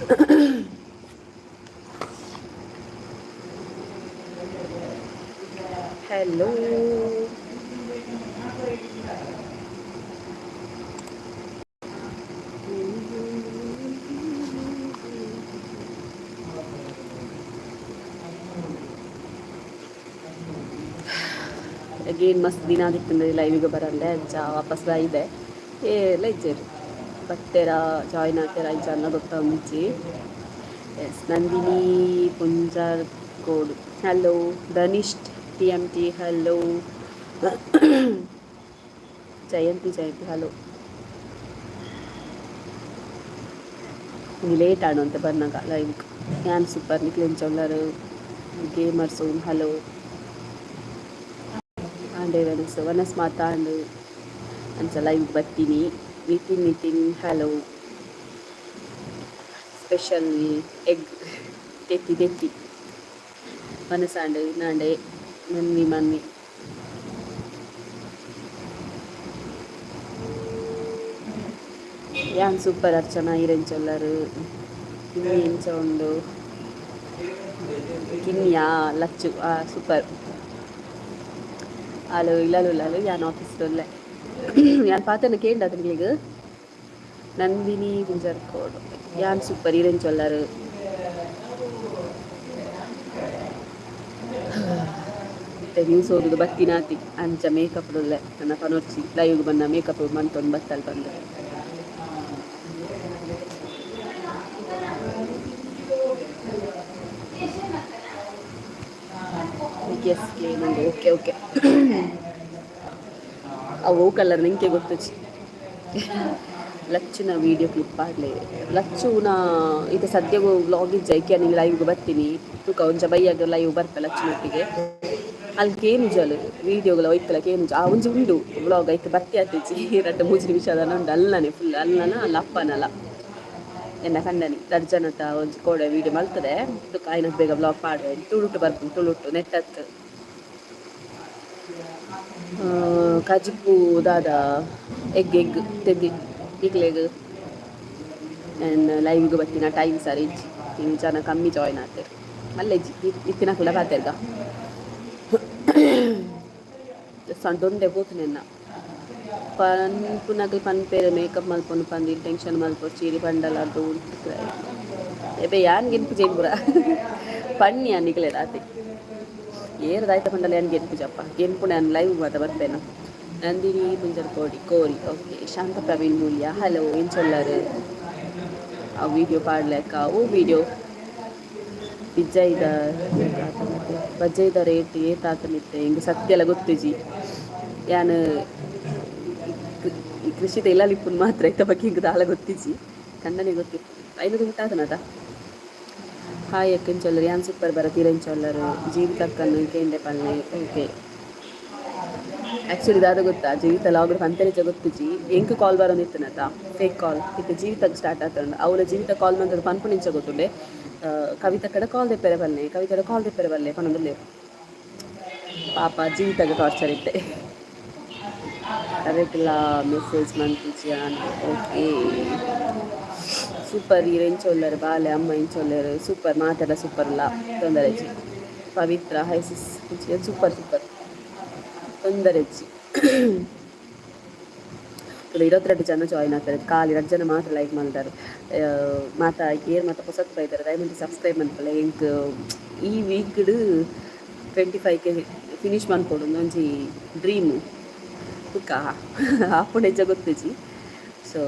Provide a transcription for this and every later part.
Hello. Again ಮಸ್ತ್ ದಿನ ಆಗಿತ್ತು ಲೈವಿಗೆ ಬರಲ್ಲೇ ಅಂಚ ವಾಪಸ್ ಇದೆ ಎಲ್ಲ ಇಜ್ಜೇರು ಬತ್ತೆರ ಜಾಯ್ನ್ ಆಗ್ತಾರ ಅಂಚ ಅನ್ನ ಗೊತ್ತಾಂಬಿಚ್ಚಿ ಎಸ್ ನಂದಿನಿ ಪುಂಜಾರ್ ಕೋಡ್ hello Dhanishth T M T hello Jayanthi hello late ಆಡು ಅಂತ ಬಂದಾಗ ಲೈವ್ ಯಾನ್ ಸೂಪರ್ ನಿಕ್ಲೆಂಚೊಲ್ಲರು ಗೇಮರ್ಸು ಹಲೋ ಆಂಡೆ ವನಸ್ ಮಾತಾಂಡು ಅಂಚ ಲೈವ್ ಬರ್ತೀನಿ ನಿತಿನ್ ಹಲೋ ಸ್ಪೆಷಲ್ ಎಗ್ ತೆತ್ತಿ ಮನಸಾಂಡು ನಾಂಡೆ ಮನ್ನಿ ಯಾನ್ ಸೂಪರ್ ಅರ್ಚನಾ ಇರೆಂಚೊಲ್ಲರು ಕಿನ್ನಿ ಎಂಚ ಉಂಡು ಕಿನ್ನಿಯಾ ಲಚ್ಚು ಸೂಪರ್ ಅಲು ಇಲ್ಲಲು ಯಾನ್ ಆಫೀಸ್ದೊಲ್ಲೆ ಯಾನ್ ಪಾತನ ಕೇಂಡ ತಿಂಗ್ಳಿಗೆ ನಂದಿನಿ ಗುಂಜರ್ಕೋಡ್ ಯಾನ್ ಸೂಪರ್ ಇರೆಂಚೊಲ್ಲರು ಮತ್ತೆ ನ್ಯೂಸ್ ಓದುದು ಬತ್ತಿನಾತಿ ಅಂಚ ಮೇಕಪ್ಡುಲ್ಲೆ ನನ್ನ ಪನೊರ್ಚಿ ಲೈವ್ಗೆ ಬಂದ ಮೇಕಪ್ ಮಂತೊಂದು ಬತ್ತಲ್ ಬಂದು ಗೆಸ್ಗೆ ನಂಗೆ ಓಕೆ ಅವು ಕಲರ್ ನಿಂಗೆ ಗೊತ್ತುಚ್ಚಿ ಲಚ್ಚುನ ವೀಡಿಯೋ ಕ್ಲಿಪ್ ಆಡಲೇ ಲಚ್ಚುನ ಇದು ಸದ್ಯಗೂ ವ್ಲಾಗಿಗೆ ಜೈಕೆ ನೀನು ಲೈವ್ಗೆ ಬರ್ತೀನಿ ತೂಕ ಒಂಚ ಬೈಯಾಗ ಲೈವ್ ಬರ್ತ ಲಚ್ಚುನೊಟ್ಟಿಗೆ ಅಲ್ಲಿ ಕೇನುಜಲು ವೀಡಿಯೋಗಳ ಒಯ್ತಲ್ಲ ಕೇನುಜ ಆ ಒಂಜಿ ಉಂಡು ವ್ಲಾಗ್ ಐಕೆ ಬತ್ತಿ ಆತಿಚ್ಚಿ 2-3 ನಿಮಿಷದ ಉಂಡು ಅಲ್ಲನೆ ಫುಲ್ ಅಲ್ಲನ ಅಲ್ಲ ಅಪ್ಪನಲ್ಲ ಎನ್ನ ಕಂಡನಿ ದರ್ಜನತ ಒಂಜಿ ಕೋಡೆ ವೀಡಿಯೋ ಮಲ್ತದೆ ತುಕ ಆಯ್ನಕ್ಕೆ ಬೇಗ ವ್ಲಾಗ್ ಪಾಡುವೆ ತುಳುಟು ಬರ್ತೀನಿ ತುಳುಟು ನೆಟ್ಟತ್ತು ಕಜಿಪು ದಾದ ಎಗ್ ತೆಗ್ದಿ ಈಗಲೇಗ ನಾನು ಲೈವ್ಗೆ ಬರ್ತೀನಿ ಟೈಮ್ ಸರಿ ಇನ್ನು ಜನ ಕಮ್ಮಿ ಜಾಯ್ನ್ ಆಗ್ತಾರೆ ಅಲ್ಲೇ ಇತ್ತಿನ ಕೂಡ ಪಾತೆರ್ಗ ಸಂಡೊಂದೆ ಹೋಗ್ತೀನಿ ನನ್ನ ಪನ್ಪುನಗಲ್ ಪನ್ಪೇರೆ ಮೇಕಪ್ ಮಲ್ಪೊಂದು ಪಂದು ಟೆನ್ಷನ್ ಮಲ್ಪೊ ಚೀರಿ ಪಂಡಲ ಅದು ಎಬೆ ಯಾನ್ ಗೆನ್ಪು ಜೇನ್ಪುರ ಪಣ್ಣಿ ಅನ್ನಿಕಲೇ ರಾತಿ ಏರದಾಯ್ತ ಪಂಡಲ ಯಾನ್ ಗೆನ್ಪು ಜಪ್ಪ ಗೆನ್ಪು ನಾನು ಲೈವ್ ಮಾತ ಬರ್ತೇನೆ ನಂದಿನಿ ಮುಂಜರ್ ಕೋರಿ ಓಕೆ ಶಾಂತ ಪ್ರವೀಣ್ ಮೂಲ್ಯ ಹಲೋ ಎಂಚೊಲ್ಲರು ಆ ವಿಡಿಯೋ ಪಾಡ್ಲೆಕ್ಕ ಅವು ವಿಡಿಯೋ ಬಜ್ಜೈದ ರೇಟ್ ಏತಾತನಿತ್ತೆ ಹಿಂಗೆ ಸತ್ಯ ಎಲ್ಲ ಗೊತ್ತಿಜಿ ಯಾನು ಕೃಷಿತ ಎಲ್ಲ ಲಿಪ್ಪುನ್ ಮಾತ್ರ ಇತ್ತ ಬಗ್ಗೆ ಹಿಂಗೆ ದಾಳ ಗೊತ್ತಿಜಿ ಕಣ್ಣನೆ ಗೊತ್ತಿತ್ತು ಐದು ಊಟಾತನದ ಹಾಯ್ ಅಕ್ಕಂಚೊಲ್ಲರು ಯಾನ್ ಸೂಪರ್ ಬರತೀರೆಂಚೊಲ್ಲರು ಜೀವಿತಕ್ಕನ್ನು ಕೇಂಡೆ ಪಲ್ಲೆ ಓಕೆ ಆ್ಯಕ್ಚುಲಿ ದಾದ ಗೊತ್ತಾ ಜೀವಿತ ಲಾಗ್ರು ಪಂತರಿಚ ಗೊತ್ತಿಜಿ ಎಂಕ್ ಕಾಲ್ ಬರೋನಿತ್ತನತ ಫೇಕ್ ಕಾಲ್ ಇತ್ತು ಜೀವಿತಕ್ಕೆ ಸ್ಟಾರ್ಟ್ ಆಗ್ತಂಡ ಅವಳ ಜೀವಿತ ಕಾಲ್ ಮಂತದ ಪನ್ಪುನಿಂಚ ಗೊತ್ತುಂಡೆ ಕವಿತಾ ಕಡೆ ಕಾಲ್ ತೆಪ್ಪರೆ ಬಲ್ಲೆ ಪನ್ನೊಂದುಲ್ಲೆ ಪಾಪ ಜೀವಿತಗೆ ಟಾರ್ಚರ್ ಇತ್ತೆ ಅದಕ್ಕೆಲ್ಲ ಮೆಸೇಜ್ ಮಂತಿಜಿ ಓಕೆ ಸೂಪರ್ ಇರೆಂಚೊಲ್ಲರು ಬಾಲೆ ಅಮ್ಮ ಇಂಚೊಲ್ಲರು ಸೂಪರ್ ಮಾತೆಲ್ಲ ಸೂಪರ್ ಇಲ್ಲ ತೊಂದರೆಜಿ ಪವಿತ್ರ ಹೈಸಿಸ್ ಸೂಪರ್ ತೊಂದರೆಜ್ಜಿ 22 ಜನ ಜಾಯ್ನ್ ಆಗ್ತಾರೆ ಖಾಲಿ 2 ಜನ ಮಾತ್ರ ಲೈಕ್ ಮಾಡ್ತಾರೆ ಮಾತಾ ಏರ್ ಮಾತಾ ಹೊಸತ್ ಬೈತಾರೆ ದಯವಿಟ್ಟು ಸಬ್ಸ್ಕ್ರೈಬ್ ಮಾಡ್ಕೊಳ್ಳಿ ಇಂಕ್ ಈ ವೀಕ್ಡ್ 25K ಫಿನಿಶ್ ಮಾಡ್ಕೊಡು ಒಂಜಿ ಡ್ರೀಮು ತುಕ್ಕ ಆಪುಂಡು ಹೆಜ್ಜೆ ಗೊತ್ತಿಜಿ ಸೊ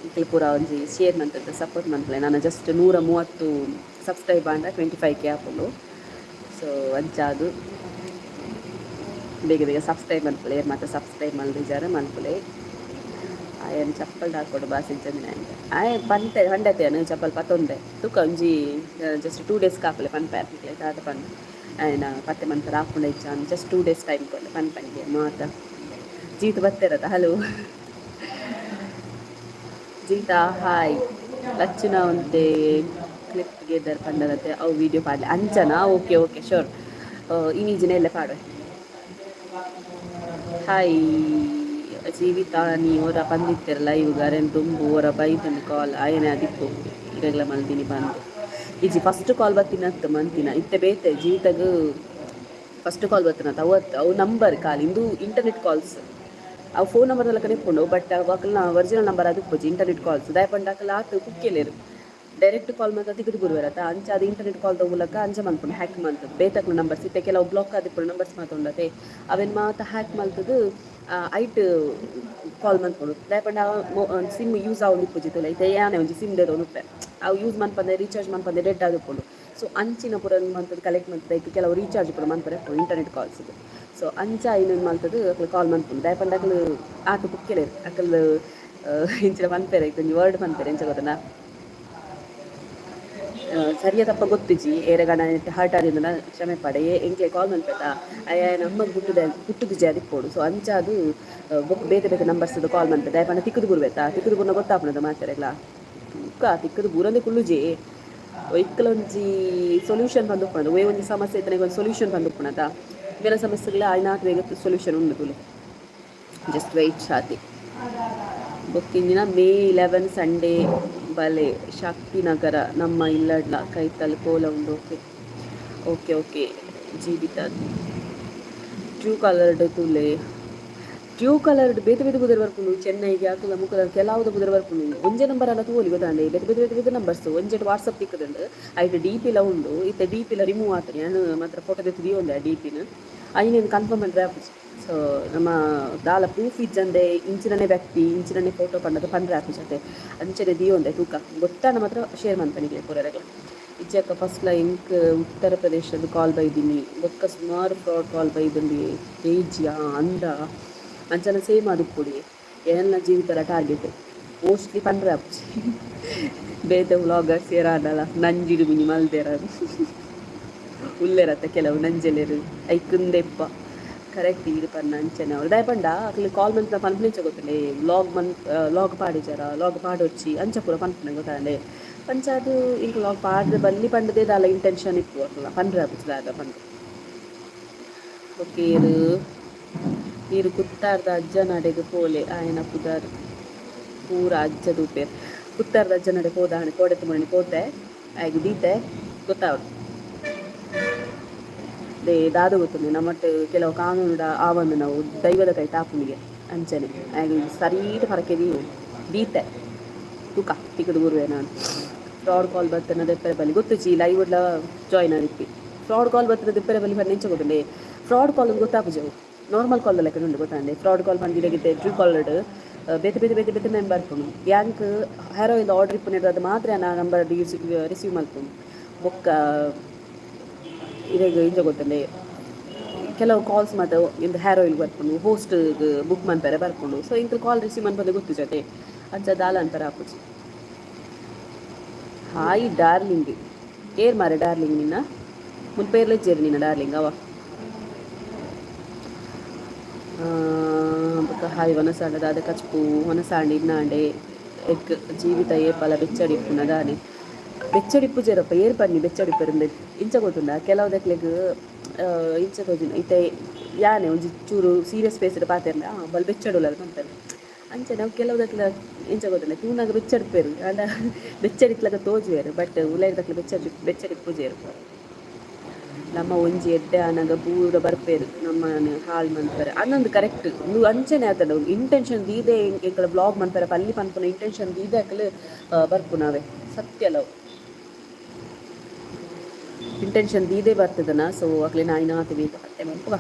ಇಕ್ಲಿ ಪೂರ ಒಂಜಿ ಶೇರ್ ಮಾಡ್ತದೆ ಸಪೋರ್ಟ್ ಮಾಡ್ಕೊಳ್ಳಿ ನಾನು ಜಸ್ಟ್ 130 ಸಬ್ಸ್ಕ್ರೈಬ್ ಆಂಡ 25K ಆಪುಂಡು ಸೊ ಅಂಚಾದು ಬೇಗ ಸಬ್ಸ್ಕ್ರೈಬ್ ಮಾಡ್ಕೊಳ್ಳಿ ಏರ್ ಮಾತ್ರ ಸಬ್ಸ್ಕ್ರೈಬ್ ಮಾಡಿದ್ದಾರೆ ಮಾಡ್ಕೊಳ್ಳಿ ಆಯನ್ ಚಪ್ಪಲ್ ಹಾಕೊಡು ಬಾಸಿಂಚಂದಿನ ಪಂತೆ ಹಂಡತೆಯನ್ನು ಚಪ್ಪಲ್ ಪತ್ತೊಂದೆ ತುಕ ಒಂಜಿ ಜಸ್ಟ್ 2 days ಕಾಪಲೆ ಪನ್ಪೆ ಹಾಕ್ಲಿಕ್ಕೆ ತಾತ ಪಂದು ಆಯ್ನ ಪತ್ತೆ ಮನ್ಪರ ಹಾಕೊಂಡು ಇಚ್ಚಾನು ಜಸ್ಟ್ 2 days ಟೈಮ್ ಕೊಡಲೆ ಪನ್ಪನಿಗೆ ಮಾತ ಜೀತ ಬತ್ತಿರತ್ತ ಹಲೋ ಜೀತ ಹಾಯ್ ಲಚ್ಚುನ ಒಂತೆ ಕ್ಲಿಪ್ಗೆ ಇದ್ದಾರೆ ಪಂಡರತ್ತೆ ಅವು ವೀಡಿಯೋ ಪಾಡಲೆ ಅಂಚನಾ ಓಕೆ ಶೋರ್ ಇನ್ನೀಜಿನ ಎಲ್ಲ ಪಾಡುವೆ ಹಾಯ್ ಜೀವಿತ ನೀ ಅವರ ಬಂದಿತ್ತರ ಲೈವ್ ಅರೆನ್ ತುಂಬು ಅವರ ಬೈತಂದು ಕಾಲ್ ಆಯನೆ ಅದಿಪ್ಪು ಇರೆಗ್ಲ ಮಲ್ತಿನಿ ಬಂದು ಇಜಿ ಫಸ್ಟ್ ಕಾಲ್ ಬತ್ತಿನತ್ತು ಮಂತಿನ ಇತ್ತೆ ಬೇತೆ ಜೀವಿತಗ್ ಫಸ್ಟ್ ಕಾಲ್ ಬತ್ತಿನತ್ತು ಅವತ್ತು ಅವು ನಂಬರ್ ಕಾಲ್ ಇಂದು ಇಂಟರ್ನೆಟ್ ಕಾಲ್ಸ್ ಅವು ಫೋನ್ ನಂಬರ್ ಎಲ್ಲ ಕನೆಕ್ಕೊಂಡು ಬಟ್ ಅವಾಕಲ್ನ ಒರಿಜಿನಲ್ ನಂಬರ್ ಅದು ಪೋಜಿ ಇಂಟರ್ನೆಟ್ ಕಾಲ್ಸ್ ದಾಯ ಪಂಡಾಕಲ್ಲ ಆತು ಕುಕ್ಕೆಲೇರು ಡೈರೆಕ್ಟ್ ಕಾಲ್ ಮಾತ್ರ ತಿಗುದು ಗುರುವರತ್ತ ಅಂಚ ಅದು ಇಂಟರ್ನೆಟ್ ಕಾಲ್ ಮೂಲಕ ಅಂಚ ಮಲ್ಪುಂಡು ಹ್ಯಾಕ್ ಮಲ್ತದ್ದು ಬೇತಕ್ಲು ನಂಬರ್ಸ್ ಇತ್ತೆ ಕೆಲವು ಬ್ಲಾಕ್ ಆದಿಪ್ಪುಡು ನಂಬರ್ಸ್ ಮಾತೊಂಡತೆ ಅವೆನ್ ಮಾತ ಹ್ಯಾಕ್ ಮಲ್ತದು ಐಟ್ ಕಾಲ್ ಮಲ್ಪುಂಡು ದಾಯ ಪಂಡ ಸಿಮ್ ಯೂಸ್ ಆವೊಂದು ಇಪ್ಪುಜಿತ್ತಲ್ಲ ಇತ್ತೆ ಯಾನೆ ಒಂಜಿ ಸಿಮ್ ದೇದು ಉಪ್ಪೆ ಅವು ಯೂಸ್ ಮನ್ಪಂದೆ ರೀಚಾರ್ಜ್ ಮನ್ಪಂದೆ ಡೆಡ್ ಆದಿಪ್ಪುಂಡು ಸೊ ಅಂಚಿನ ಪೂರ ಮಲ್ತದ್ದು ಕಲೆಕ್ಟ್ ಮಲ್ತದ್ದು ಕೆಲವು ರೀಚಾರ್ಜ್ ಪೂರ ಮನ್ಪರೆ ಇಂಟರ್ನೆಟ್ ಕಾಲ್ಸ್ ಸೊ ಅಂಚ ಇನ್ನೊಂದು ಮಲ್ತದ್ದು ಅಕ್ಲು ಕಾಲ್ ಮನ್ಪುಂಡು ದಾಯ ಪಂಡ ಅಕ್ಲು ಆತು ಕುಕ್ಕೆಲೇರು ಅಕಲ್ ಇಂಚಿನ ಮನ್ಪೆರೆ ಇತ್ತೊಂಜಿ ವರ್ಡ್ ಮನ್ಪೆರೆ ಎಂಚ ಗೊತ್ತನ ಸರಿಯ ತಪ್ಪ ಗೊತ್ತಿಜಿ ಏರೆಗಣ ಹರ್ಟ್ ಆದಿನ ಕ್ಷಮೆ ಪಡೆ ಎಂಕ್ಲೆ ಕಾಲ್ ಮನ್ಪೆತ ಅಯ್ಯ ನಮ್ಮದು ಹುಟ್ಟುದು ಜಿ ಅದಿಪ್ಪೋಡು ಸೊ ಅಂಚ ಅದು ಬೊಕ್ ಬೇತೆ ಬೇತೆ ನಂಬರ್ಸ್ ಕಾಲ್ ಮನ್ಪೆತ ಅಯ್ಯ ಪಂಡ ತಿಕ್ಕದು ಬುರ್ಬೇತ ತಿಕ್ಕದು ಬುರ್ನ ಗೊತ್ತಾಪನದ ಮಾತೆರೆಗ್ಲ ತಿಕ್ಕದು ಬೂರಂದೆ ಕುಳ್ಳುಜಿ ಇಕ್ಕಲ ಒಂಜಿ ಸೊಲ್ಯೂಷನ್ ಬಂದುಪ್ಪುನದು ಒಯ್ ಒಂಜಿ ಸಮಸ್ಯೆ ಇತ್ತನೆ ಒಂದು ಸೊಲ್ಯೂಷನ್ ಬಂದುಪ್ಪುನದ ಬೇರೆ ಸಮಸ್ಯೆಗಳ ಆಯ್ನಾತ್ ಬೇಗ ಸೊಲ್ಯೂಷನ್ ಉಂಡು ತುಲೆ ಜಸ್ಟ್ ವೆಯ್ಟ್ ಶಾತಿ ಬೊಕ್ಕಿಂಜಿನ ಮೇ 11 ಸಂಡೇ ಬಲೆ ಶಕ್ತಿನಗರ ನಮ್ಮ ಇಲ್ಲಡ್ಲ ಕೈತಲ್ ಕೋಲ ಉಂಡು ಓಕೆ ಓಕೆ ಓಕೆ ಜೀವಿತ ಟ್ರೂ ಕಲರ್ಡ್ ತುಲೆ ಟ್ರೂ ಕಲರ್ಡ್ ಬೇತೆ ಬೇತೆ ಬುದರ್ ಬರ್ಪುಂಡು ಚೆನ್ನೈಗೆ ಹಾಕುಲ ಮುಖದ ಕೆಲವುದ ಬುದರ್ ಬರ್ಪುಂಡು ಒಂಜೆ ನಂಬರ್ ಅಲ್ಲ ತೂಲಿ ಗೊತ್ತಾಂಡೆ ಬೇತೆ ಬೇತೆ ಬೇತೆ ಬೇತೆ ನಂಬರ್ಸ್ ಒಂಜೆಟ್ ವಾಟ್ಸಪ್ ತಿಕ್ಕದುಂಡು ಐಟ್ ಡಿ ಪಿಲ ಉಂಡು ಇತ್ತೆ ಡಿ ಪಿಲ ರಿಮೂವ್ ಆತನೆ ನಾನು ಮಾತ್ರ ಫೋಟೋ ತೆತ್ತಿ ಒಂದೆ ಡಿ ಪಿನ ಐನೇನು ಕನ್ಫರ್ಮ್ ಅಂದ್ರೆ ಸೊ ನಮ್ಮ ದಾಲ ಪ್ರೂಫ್ ಇಜ್ಜಂದೆ ಇಂಚಿನನೆ ವ್ಯಕ್ತಿ ಇಂಚಿನನೆ ಫೋಟೋ ಪಂಡದು ಪಂಡ್ರೆ ಆಪಿಸತ್ತೆ ಅಂಚನೆ ದಿಯೊಂದೆ ತೂಕ ಗೊತ್ತಾನ ಮಾತ್ರ ಶೇರ್ ಮಾಡ್ತಾನಿಗೆ ಪೂರರೆಗೆ ಇಜ್ಜಕ್ಕ ಫಸ್ಟ್ ಇಂಕ್ ಉತ್ತರ ಪ್ರದೇಶದ ಕಾಲ್ ಬೈದಿನಿ ಬೊಕ್ಕ ಸುಮಾರು ಫ್ರಾಡ್ ಕಾಲ್ ಬೈದಂಡಿ ಏಜ್ಯ ಅಂದ ಅಂಚನ ಸೇಮ್ ಅದುಪ್ಪುಡಿ ಏನೆಲ್ಲ ಜೀವಿತರ ಟಾರ್ಗೆಟ್ ಮೋಸ್ಟ್ಲಿ ಪಂಡ್ರೆ ಆಪುಜಿ ಬೇತೆ ವ್ಲಾಗರ್ಸ್ ಏರಾಡಲ್ಲ ನಂಜಿಡು ಮಿನಿ ಮಲ್ದೇರ ಉಲ್ಲೆರತ್ತೆ ಕೆಲವು ನಂಜೆಲೆರು ಐಕುಂದೆಪ್ಪ ಕರೆಕ್ಟ್ ಇದು ಪನ್ನ ಅಂಚನೆ ಅವ್ರು ದಯ ಪಂಡ ಅಕ್ಲಿ ಕಾಲ್ ಮಂತ್ ಪನ್ಪುನಿಂಚ ಗೊತ್ತಲೆ ಲಾಗ್ ಪಾಡಿಜಾರ ಲಾಗ್ ಪಾಡೊಚ್ಚಿ ಅಂಚ ಪೂರ ಪನ್ಪುನೆ ಗೊತ್ತಾಂಡೆ ಪಂಚಾದು ಇಂಕ ಲಾಗ್ ಪಾಡ್ರೆ ಬಲ್ಲಿ ಪಂಡದೇ ದಾಲ ಇಂಟೆನ್ಷನ್ ಇತ್ತು ಅಲ್ಲ ಪಂಡ್ರೆ ಆಪುಜಿ ಪಂಡ ಓಕೆ ನೀರು ಕುತ್ತಾರ್ದ ಅಜ್ಜ ನಡೆಗೆ ಪೋಲೆ ಆಯನ ಪುದಾರ್ ಪೂರ ಅಜ್ಜದ ಉಪೇರ್ ಕುತ್ತಾರ್ದ ಅಜ್ಜ ನಡೆ ಹೋದ ಹಣೆ ಕೋಡೆತ್ತು ಮಣಿ ಕೋತೆ ಆಗಿ ದೀತೆ ಗೊತ್ತಾವ್ದು ದಾದ ಗೊತ್ತದೆ ನಮ್ಮಟ್ಟು ಕೆಲವು ಕಾನೂನು ಆವಂದು ನಾವು ದೈವದ ಕೈ ತಾಪುನಿಗೆ ಅಂಚನೆ ಹಾಗೆ ಸರೀಟ್ ಹೊರಕೆ ದೀತೆ ತೂಕ ತಿಕ್ಕದು ಗುರುವೆ ನಾನು ಫ್ರಾಡ್ ಕಾಲ್ ಬರ್ತನ ದೆಪ್ಪರೆ ಬಲ್ಲಿ ಗೊತ್ತುಚಿ ಲೈವ್ ಎಲ್ಲ ಜಾಯ್ನ್ ಆಗಿಪ್ಪಿ ಫ್ರಾಡ್ ಕಾಲ್ ಬರ್ತನ ದೆಪ್ಪರೆ ಬಲ್ಲಿ ಬನ್ನಿ ಎಂಚ ಗೊತ್ತಂಡೆ ಫ್ರಾಡ್ ಕಾಲ್ ಗೊತ್ತಾಪುಜವು ನಾರ್ಮಲ್ ಕಾಲ್ ಲೆಕ್ಕ ಉಂಡು ಗೊತ್ತಾಂಡೆ ಫ್ರಾಡ್ ಕಾಲ್ ಬಂದಿರಗಿದ್ದೆ ಟ್ರೂ ಕಾಲ್ಡ್ ಬೇತೆ ಬೇತೆ ಬೇತೆ ಬೇತೆ ಮೆಂಬರ್ ಬರ್ಪುಂಡು ಬ್ಯಾಂಕ್ ಹೆರೋಯಿಂದ ಆರ್ಡರ್ ಇಪ್ಪುನಿಡು ಅದು ಮಾತ್ರ ನಾ ನಂಬರ್ ರಿಸೀವ್ ಮಲ್ಪುಂಡು ಬೊಕ್ಕ ಇದಾಗ ಇಂಜ ಗೊತ್ತಂಡೆ ಕೆಲವು ಕಾಲ್ಸ್ ಮತ್ತು ಇಂದು ಹೇರ್ ಆಯಿಲ್ ಬರ್ಕೊಂಡು ಹೋಸ್ಟ್ ಬುಕ್ ಮನ್ಪರೆ ಬರ್ಕೊಂಡು ಸೊ ಇಂಕ ಕಾಲ್ ರಿಸೀವ್ ಮನ್ಪದೆ ಗೊತ್ತು ಜೊತೆ ಅಜ್ಜ ದಾಲ ಅಂತಾರೆ ಆಪುಜಿ ಹಾಯ್ ಡಾರ್ಲಿಂಗ್ ಏರ್ ಮಾರೆ ಡಾರ್ಲಿಂಗ್ ನಿನ್ನ ಮುನ್ಪೇರ್ಲೆ ಜೇರು ನಿನ್ನ ಡಾರ್ಲಿಂಗ್ ಅವ ಹಾಯ್ ಹೊನಸಾಂಡ ಅದ ಕಚ್ಪು ಹೊನಸಾಂಡಿ ಇನ್ನಾಂಡೆ ಎಗ್ ಜೀವಿತ ಏಪಲ ಬೆಚ್ಚಡಿಪ್ಪುನ ದಾನೆ ಬೆಚ್ಚಡಿಪ್ಪು ಜೇರಪ್ಪ ಏರ್ ಪನ್ನಿ ಬೆಚ್ಚಡಿಪ್ಪರಿಂದ ಇಂಚ ಗೊತ್ತುಂಡ ಕೆಲವುದಕ್ಲೆಗ್ ಇಂಚ ತೋಜಿನ ಇತ್ತೆ ಯಾನೆ ಒಂಜಿ ಚೂರು ಸೀರಿಯಸ್ ಫೇಸ್ಡ್ ಪಾತೆರ್ನ ಬಲ್ ಬೆಚ್ಚಡುಲ್ಲ ಅಂತಾರೆ ಅಂಚೆ ನಾವು ಕೆಲವುದಕ್ಲ ಇಂಚ ಗೊತ್ತಿಲ್ಲ ತೂನಾಗ ಬೆಚ್ಚಡಿಪ್ಪೇರು ಅಂಡ ಬೆಚ್ಚಡಿಕ್ಲಾಗ ತೋಜುವೇರು ಬಟ್ ಉಲೈದಕ್ಲೆ ಬೆಚ್ಚಡಿಪ್ಪು ಜೇರು ನಮ್ಮ ಒಂಜಿ ಎಡ್ಡೆ ಅನಾಗ ಪೂರ ಬರ್ಪೇರು ನಮ್ಮ ಹಾಲ್ ಮನ್ಪರೆ ಅನ್ನೊಂದು ಕರೆಕ್ಟ್ ನೀವು ಅಂಚನೆ ಆತಡ ಇಂಟೆನ್ಷನ್ ದೀದೆ ಎಂಕಲ ಬ್ಲಾಗ್ ಮನ್ಪರೆ ಪಲ್ಲಿ ಪನ್ಪುನ ಇಂಟೆನ್ಷನ್ ದೀದೆ ಅಕಲು ಬರ್ಪು ನಾವೇ ಸತ್ಯ ಲವ್ ಇಂಟೆನ್ಷನ್ ದೀದೆ ಬರ್ತದನ ಸೊ ಅಕ್ಲೆ ನಾಯಿ ನಾತಿ ಬೇಕು ಮತ್ತೆ ಮನ್ಪುಗ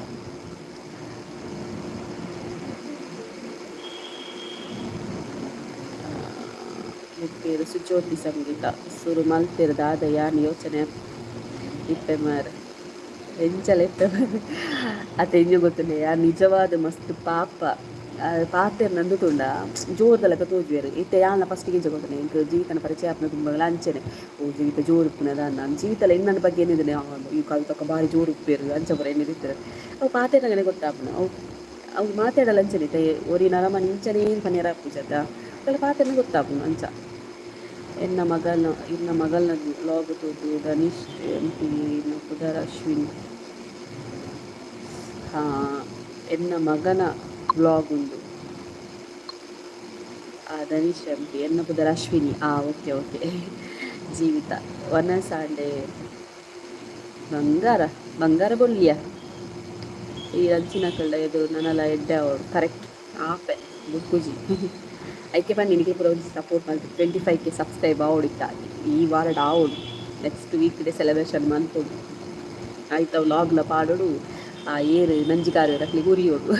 ಮುಪ್ಪೇರು ಸುಜ್ಯೋತಿ ಸಂಗೀತ ಸುರು ಮಲ್ತೇರು ದಾದ ಯಾನ್ ಯೋಚನೆ ಇಪ್ಪೆ ಮಾರ ಎಂಚಲ ಇಪ್ಪೆ ಮಾರ ಅತ ಎಂಜು ಗೊತ್ತುಂಡೆ ಯಾ ನಿಜವಾದ ಮಸ್ತ್ ಪಾಪ ಪಾತೆರ್ ನಂದು ತುಂಡ ಜೋರ್ದಲಕ ತೋಜುವೆರು ಇತ್ತೆ ಯಾನ ಫಸ್ಟಿಗೆ ಇಂಚ ಗೊತ್ತುಂಡೆ ಇಂಕ ಜೀವಿತನ ಪರಿಚಯ ಆಪನ ತುಂಬ ಅಂಚನೆ ಓ ಜೀವಿತ ಜೋರು ಉಪ್ಪುನದ ನಾನು ಜೀವಿತಲ ಇನ್ನೊಂದು ಬಗ್ಗೆ ಏನಿದೆ ಈ ಕಾಲು ತಕ್ಕ ಭಾರಿ ಜೋರು ಉಪ್ಪೇರು ಅಂಚ ಬರ ಏನಿರ್ತಾರೆ ಅವು ಪಾತೆರ್ನಾಗನೆ ಗೊತ್ತಾಪನ ಅವು ಮಾತಾಡಲ್ಲ ಅಂಚನಿತೆ ಒರಿ ನರಮನ ಇಂಚನೇ ಪನ್ಯರ ಪೂಜದ ಅವೆಲ್ಲ ಪಾತೆರ್ನ ಗೊತ್ತಾಪನ ಅಂಚ ಇನ್ನ ಮಗಲ್ನ ಲಾಗ್ ತೋದು ಧನೀಶ್ ಎಂಪಿ ಪುದರ್ ಅಶ್ವಿನ್ ಎನ್ನ ಮಗನ ಬ್ಲಾಗ್ ಉಂಡು ಧನುಷ್ ಎಂಪಿ ಎನ್ನ ಪುದರ್ ಅಶ್ವಿನಿ ಓಕೆ ಓಕೆ ಜೀವಿತ ವನಸಾಂಡೆ ಬಂಗಾರ ಬಂಗಾರ ಬೊಲ್ಲಿಯ ಈ ಅಂಚಿನ ಕಳ್ಳ ಇದು ನನ್ನಲ್ಲ ಎಡ್ಡೆ ಅವಳು ಕರೆಕ್ಟ್ ಆಪೆ ಬುಕ್ಕುಜಿ ಐಕೆ ಬನ್ನಿ ನಿನಗೆ ಪುರ ಸಪೋರ್ಟ್ ಮಾಡಿ 25K ಸಬ್ಸ್ಕ್ರೈಬ್ ಆವಡಿತ್ತ ಈ ವಾರ ಆವಡು ನೆಕ್ಸ್ಟ್ ವೀಕ್ ಡೇ ಸೆಲೆಬ್ರೇಷನ್ ಮಾಡ್ಬೋದು ಆಯ್ತಾ ವ್ಲಾಗ್ಲ ಪಾಡೋಡು ಏರು ನಂಜಿಗಾರು ರಕ್ಲಿ ಗುರಿಯೋಡು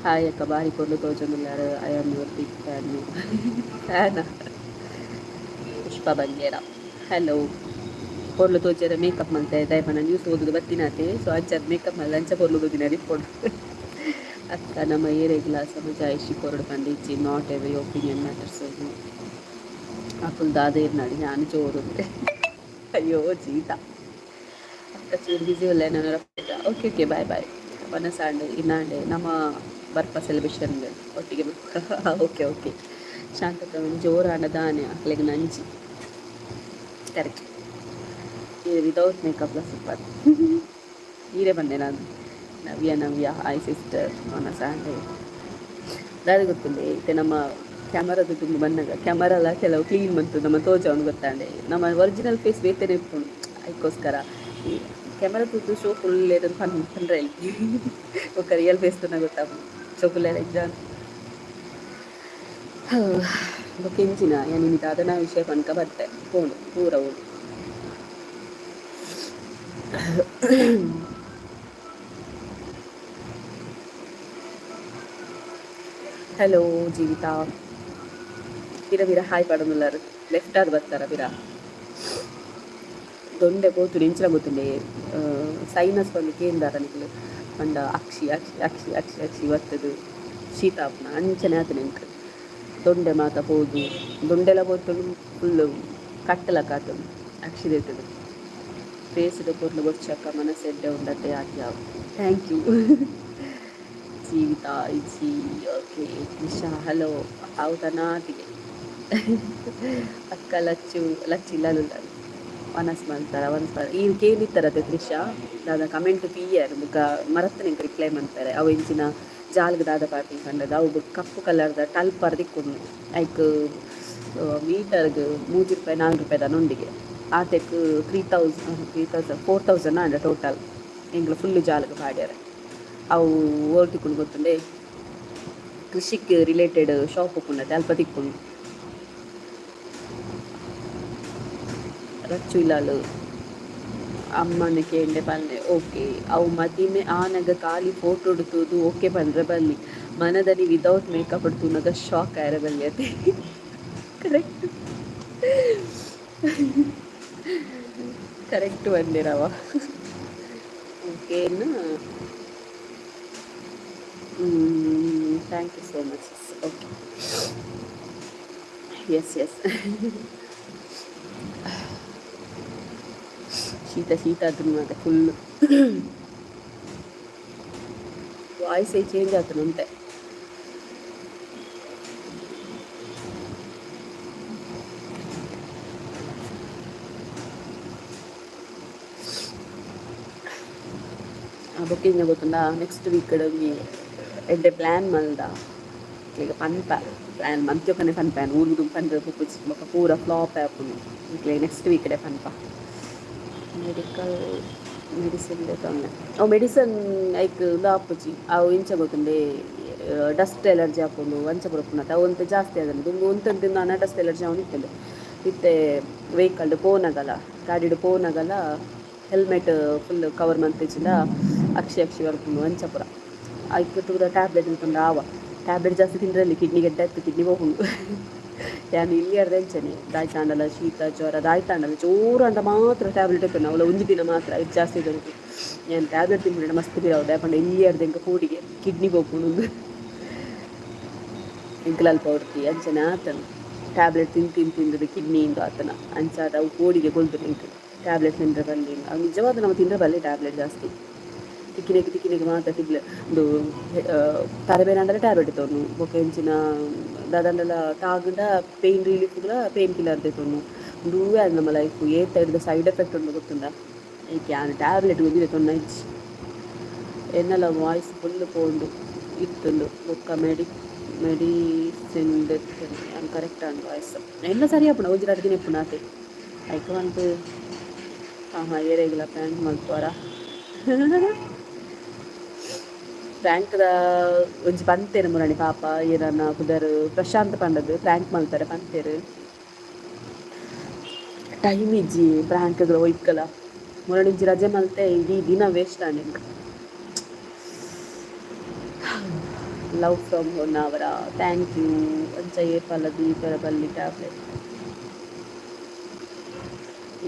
ಹಾಯ್ ಅಕ್ಕ ಬಾರಿ ಕೊಂಡು ತೋಜೊಂದುಲ್ಲಾರು I am your big fan Pushpa Bangera hello ಪೊರ್ಲು ತೋಜರ ಮೇಕಪ್ ಮಲ್ತೆ ದಯಪನ ನ್ಯೂಸ್ ಓದುದು ಬತ್ತಿನಾತೆ ಸೊ ಅಂಚದ ಮೇಕಪ್ ಮಲ್ಲ ಅಂಚ ಪೊರ್ಲು ಓದಿನ ರಿಪೋರ್ಟ್ ಅಕ್ಕ ನಮ್ಮ ಏರೆ ಗ್ಲಾಸ್ ಜಾಯಿಸಿ ಕೊರಡು ಪಂಡಿಚ್ಚಿ ನಾಟ್ ಎವರಿ ಒಪಿನಿಯನ್ ಮ್ಯಾಟರ್ಸ್ ಅಪ್ಪಲ್ ದಾದೇರ್ ನಾಡಿ ನಾನು ಜೋರು ಅಯ್ಯೋ ಜೀತ ಅಕ್ಕ ಚೂರು ಬಿಸಿ ಒಳ್ಳೆ ನಾನು ಓಕೆ ಓಕೆ ಬಾಯ್ ಬಾಯ್ ಮನಸ್ಸಾಂಡು ಇನ್ನಾಂಡೆ ನಮ್ಮ ಬರ್ಪ ಸೆಲೆಬ್ರೇಷನ್ ಒಟ್ಟಿಗೆ ಓಕೆ ಓಕೆ ಶಾಂತಕ ಜೋರಾನ ದಾನೆ ಅಕ್ಲೆಗೆ ನಂಜಿ ಕರೆಕ್ಟ್ ಇದು ವಿತೌಟ್ ಮೇಕಪ್ಲ ಸೂಪರ್ ಹೀರೆ ಬಂದೆ ನಾನು ನವ್ಯ ಐ ಸಿಸ್ಟರ್ ಮನಸ್ಸಾಂಡೆ ದಾರಿ ಗೊತ್ತಿಲ್ಲ ಐತೆ ನಮ್ಮ ಕ್ಯಾಮರಾದ ತುಂಬ ಬಂದಾಗ ಕ್ಯಾಮರಾಲ ಕೆಲವು ಕ್ಲೀನ್ ಬಂತು ನಮ್ಮ ತೋಜ ಅವ್ನು ಗೊತ್ತಾಂಡೆ ನಮ್ಮ ಒರಿಜಿನಲ್ ಫೇಸ್ ಬೇತೇನೆ ಇಟ್ಕೊಂಡು ಅದಕ್ಕೋಸ್ಕರ ಈ ಕ್ಯಾಮರಾ ತುತ್ತು ಶೋ ಫುಲ್ ಏನಾದ್ರು ಪಂಡ್ರೆ ఒక రియల్ ఫేస్ తో ಗೊತ್ತಾಗ ಚೊಕುಲೆಲ್ಲ ಎಕ್ಸಾಮ್ ಕೆಂಚಿನ ಏನಿಮಿತ ಅದನ್ನ ವಿಷಯ ಪನ್ಕ ಬತ್ತೆ ಫೋನು ಪೂರ ಓಡು ಹಲೋ ಜೀವಿತಾ ಬಿರ ಹಾಯ್ ಪಡೋದಿಲ್ಲಾರು ಲೆಫ್ಟ್ ಆದ್ ಬರ್ತಾರ ಬಿರ ದೊಂಡೆ పోతుడు ఇంచల పోతుండే సైనస్ వాళ్ళు కేందార నికులు అండ్ అక్షి అక్షి అక్షి అక్షి అక్షి వత్తದು ಶೀತಾಪ್ನ ಅಂಚನೆ ಆತನ ಇಂಕ ದೊಂಡೆ ಮಾತ ಹೋದು ದೊಂಡೆಲ್ಲ పోతుడు ಫುಲ್ಲು ಕಟ್ಟಲಕ್ಕಾತದು ಅಕ್ಷಿದೇತದು ಫೇಸ್ದ ಪೊರ್ಲು ಗೊಚ್ಚಕ್ಕ ಮನಸ್ಸೆಡ್ಡೆ ಉಂಡತ್ತೆ ಯಾಕ್ಯಾವ ಥ್ಯಾಂಕ್ ಯು ಜೀವಿತ ಇಜಿ ಓಕೆ ನಿಶಾ ಹಲೋ ಅವತನಾತಿಗೆ ಅಕ್ಕ ಲಚ್ಚಿಲ್ಲಲ್ಲ ವನಸ್ ಮಾಡ್ತಾರೆ ಈ ಕೇಳಿತ್ತಾರತ್ತೆ ತ್ರಿಷಾ ದಾದ ಕಮೆಂಟ್ ತೀಯರು ಬುಕ್ಕ ಮರತ್ತನೆ ರಿಪ್ಲೈ ಮಾಡ್ತಾರೆ ಅವು ಇಂಚಿನ ಜಾಲ್ಗೆ ದಾದ ಪಾರ್ಟಿ ಕಂಡದ ಅವು ಕಪ್ಪು ಕಲರ್ದ ಟಲ್ಪರ್ ದಿಕ್ಕೊಂಡು ಲೈಕ್ ಮೀಟರ್ಗೆ ₹3 ₹4 ನೊಂದಿಗೆ ಆತೆಕ್ 3,000 4,000 ಅಂಡ ಟೋಟಲ್ ಎಂಗ್ಲ ಫುಲ್ಲು ಜಾಲ್ಗೆ ಪಾಡ್ಯಾರ ಅವು ಓರ್ತಿಕೊಂಡು ಗೊತ್ತುಂಡೆ ಕೃಷಿಗೆ ರಿಲೇಟೆಡ್ ಶಾಪ್ ಉಪ್ಪುಂಡತೆ ಅಲ್ಪ ತಿಕ್ಕೊಂಡು ರಚ್ಚು ಇಲ್ಲಾಲು ಅಮ್ಮನ ಕೇಂಡೆ ಬಂದೆ ಓಕೆ ಅವು ಮದಿಮೆ ಆನಗ ಖಾಲಿ ಫೋಟೋ ಹುಡುತುದು ಓಕೆ ಬಂದ್ರೆ ಬಲ್ಲಿ ಮನದಲ್ಲಿ ವಿದೌಟ್ ಮೇಕಪ್ ಹುಡ್ತುನಾಗ ಶಾಕ್ ಆಯ್ರ ಬಲ್ಲಿ ಅದೇ ಕರೆಕ್ಟ್ ಕರೆಕ್ಟ್ ಬಂದಿರವ ಓಕೆನಾ thank you so much okay yes yes ಶೀತ ಆತನು ಮತ್ತೆ ಫುಲ್ಲು ವಾಯ್ಸೇ ಚೇಂಜ್ ಆತನಂತೆ ಬುಕ್ಕಿಂಗ್ ಗೊತ್ತುಂಡ ನೆಕ್ಸ್ಟ್ ವೀಕ್ ಕಡೆಗೆ ಎಡ್ಡೆ ಪ್ಲ್ಯಾನ್ ಮಲ್ದ ಈಗ ಪನ್ಪ ಪ್ಲ್ಯಾನ್ ಮಂತ್ಯೊಕ್ಕನೆ ಪನ್ಪ್ಯಾನ್ ಊರುದು ಪಂಡ್ರೆ ಬುಕ್ಕು ಬೊಕ್ಕ ಪೂರ ಫ್ಲಾಪ್ ಆಪುನು ಈಗ ನೆಕ್ಸ್ಟ್ ವೀಕ್ ಕಡೆ ಪನ್ಪ ಮೆಡಿಸಿನ್ ತೊಂದರೆ ಅವು ಮೆಡಿಸನ್ ಐಕ್ ಆಪುಜಿ ಅವು ಇಂಚ ಗೊತ್ತುಂಡೆ ಡಸ್ಟ್ ಎಲರ್ಜಿ ಹಾಕೊಂಡು ಅಂಚ ಬರೋಪುನತ ಅವು ಒಂತೆ ಜಾಸ್ತಿ ಅದನ್ನು ತುಂಬ ಒಂತಂದು ನಾನು ಡಸ್ಟ್ ಎಲರ್ಜಿ ಅವನು ಇತ್ತಲೆ ಇತ್ತೆ ವೆಹಿಕಲ್ಡ್ ಪೋನಾಗಲ್ಲ ಗಾಡಿಡು ಪೋನಾಗಲ್ಲ ಹೆಲ್ಮೆಟ್ ಫುಲ್ ಕವರ್ ಮಂತಿಚಿಂದ ಅಕ್ಷಿ ಬರ್ಕೊಂಡು ಅಂಚ ಪುರ ಐಕ್ ತೂರ ಟ್ಯಾಬ್ಲೆಟ್ ಇಲ್ಕೊಂಡು ಟ್ಯಾಬ್ಲೆಟ್ ಜಾಸ್ತಿ ತಿಂದ್ರಲ್ಲಿ ಕಿಡ್ನಿ ಗೆಡ್ಡೆ ಆಯ್ತು ಕಿಡ್ನಿ ಹೋಗುಂಡು ಯಾನು ಇಲ್ಲಿ ಅರ್ಧಂಚನೆ ದಾಯ್ತಾಂಡಲ್ಲ ಶೀತ ಜ್ವರ ದಾಯ್ತಾಂಡಲ್ಲ ಜೋರು ಅಂಡ ಮಾತ್ರ ಟ್ಯಾಬ್ಲೆಟ್ ಇತ್ತು ಅವಳ ಒಂದು ದಿನ ಮಾತ್ರ ಇದು ಜಾಸ್ತಿ ಇದ್ದದ್ದು ಏನು ಟ್ಯಾಬ್ಲೆಟ್ ತಿಂದ್ಬಿಡ ಮಸ್ತ್ ಬಿಡೋದು ಯಾಕಂದ್ರೆ ಇಲ್ಲಿ ಅರ್ಧ ಕೂಡಿಗೆ ಕಿಡ್ನಿ ಹೋಗ್ಕೊಂಡು ಇಂಕಲಲ್ಪ ಹೊಡ್ತಿ ಅಂಚನೆ ಆತನು ಟ್ಯಾಬ್ಲೆಟ್ ತಿಂದು ಕಿಡ್ನಿಯಿಂದ ಆತನ ಅಂಚಾದ ಅವು ಕೋಡಿಗೆ ಕೊಲ್ದು ಇಂಕ ಟ್ಯಾಬ್ಲೆಟ್ ತಿಂದ್ರೆ ಬಲ್ಲಿ ಅವು ನಿಜವಾದ ನಾವು ತಿಂದ್ರೆ ಬಲ್ಲಿ ಟ್ಯಾಬ್ಲೆಟ್ ಜಾಸ್ತಿ ತಿಕ್ಕಿನೆಗೆ ಮಾತ್ರ ತಿಗ್ಲ ಒಂದು ತರಬೇನೆ ಅಂದರೆ ಟ್ಯಾಬ್ಲೆಟ್ ಇತ್ತವನು ಬೊಕ್ಕ ಹೆಂಚಿನ ದಾದಂಡೆಲ್ಲ ತಾಗಂಡ ಪೇಯ್ನ್ ರಿಲೀಫ್ಗಳ ಪೇಯ್ನ್ ಕಿಲ್ಲರ್ ತೆತ್ತವನು ದೂವೇ ಅದು ನಮ್ಮ ಲೈಫ್ ಏತ ಹಿಡಿದ ಸೈಡ್ ಎಫೆಕ್ಟ್ ಉಂಟು ಗೊತ್ತುಂಡ ಈಗ ಯಾನು ಟ್ಯಾಬ್ಲೆಟ್ ಓದಿದೆ ತೊನ್ನ ಇಚ್ಚಿ ಎನ್ನೆಲ್ಲ ವಾಯ್ಸ್ ಫುಲ್ ಪೋಂಡು ಇತ್ತುಂಡು ಬೊಕ್ಕ ಮೆಡಿಸಿನ್ ಕರೆಕ್ಟ್ ಅಂಡ್ ವಾಯ್ಸ್ ಎಲ್ಲ ಸರಿ ಆಪುಣ ಒಂಜಿ ದಿನ ಎಪ್ಪುನ ಆತೆ ಐಕ ಒಂದು ಏರೆಗ್ಲ ಪ್ಯಾಂಟ್ ಮಲ್ಪುವರ ಪ್ರ್ಯಾಂಕ್ದ ಒಂಜಿ ಪಂತೇರು ಮುರಣಿ ಪಾಪ ಏನನ್ನ ಕುದರ್ ಪ್ರಶಾಂತ್ ಪಂಡದು ಪ್ರ್ಯಾಂಕ್ ಮಲ್ತಾರೆ ಪಂತೇರು ಟೈಮ್ ಇಜ್ಜಿ ಪ್ರ್ಯಾಂಕ್ಗಳ ಒಯ್ಕಲ ಮುರಣಿಜ್ಜಿ ರಜೆ ಮಲ್ತೆ ಇಡೀ ದಿನ waste and love from Honnavar thank you ಅಂಚ ಏಪಲದು ಈಪರ ಬಲ್ಲಿ ಟ್ಯಾಬ್ಲೆಟ್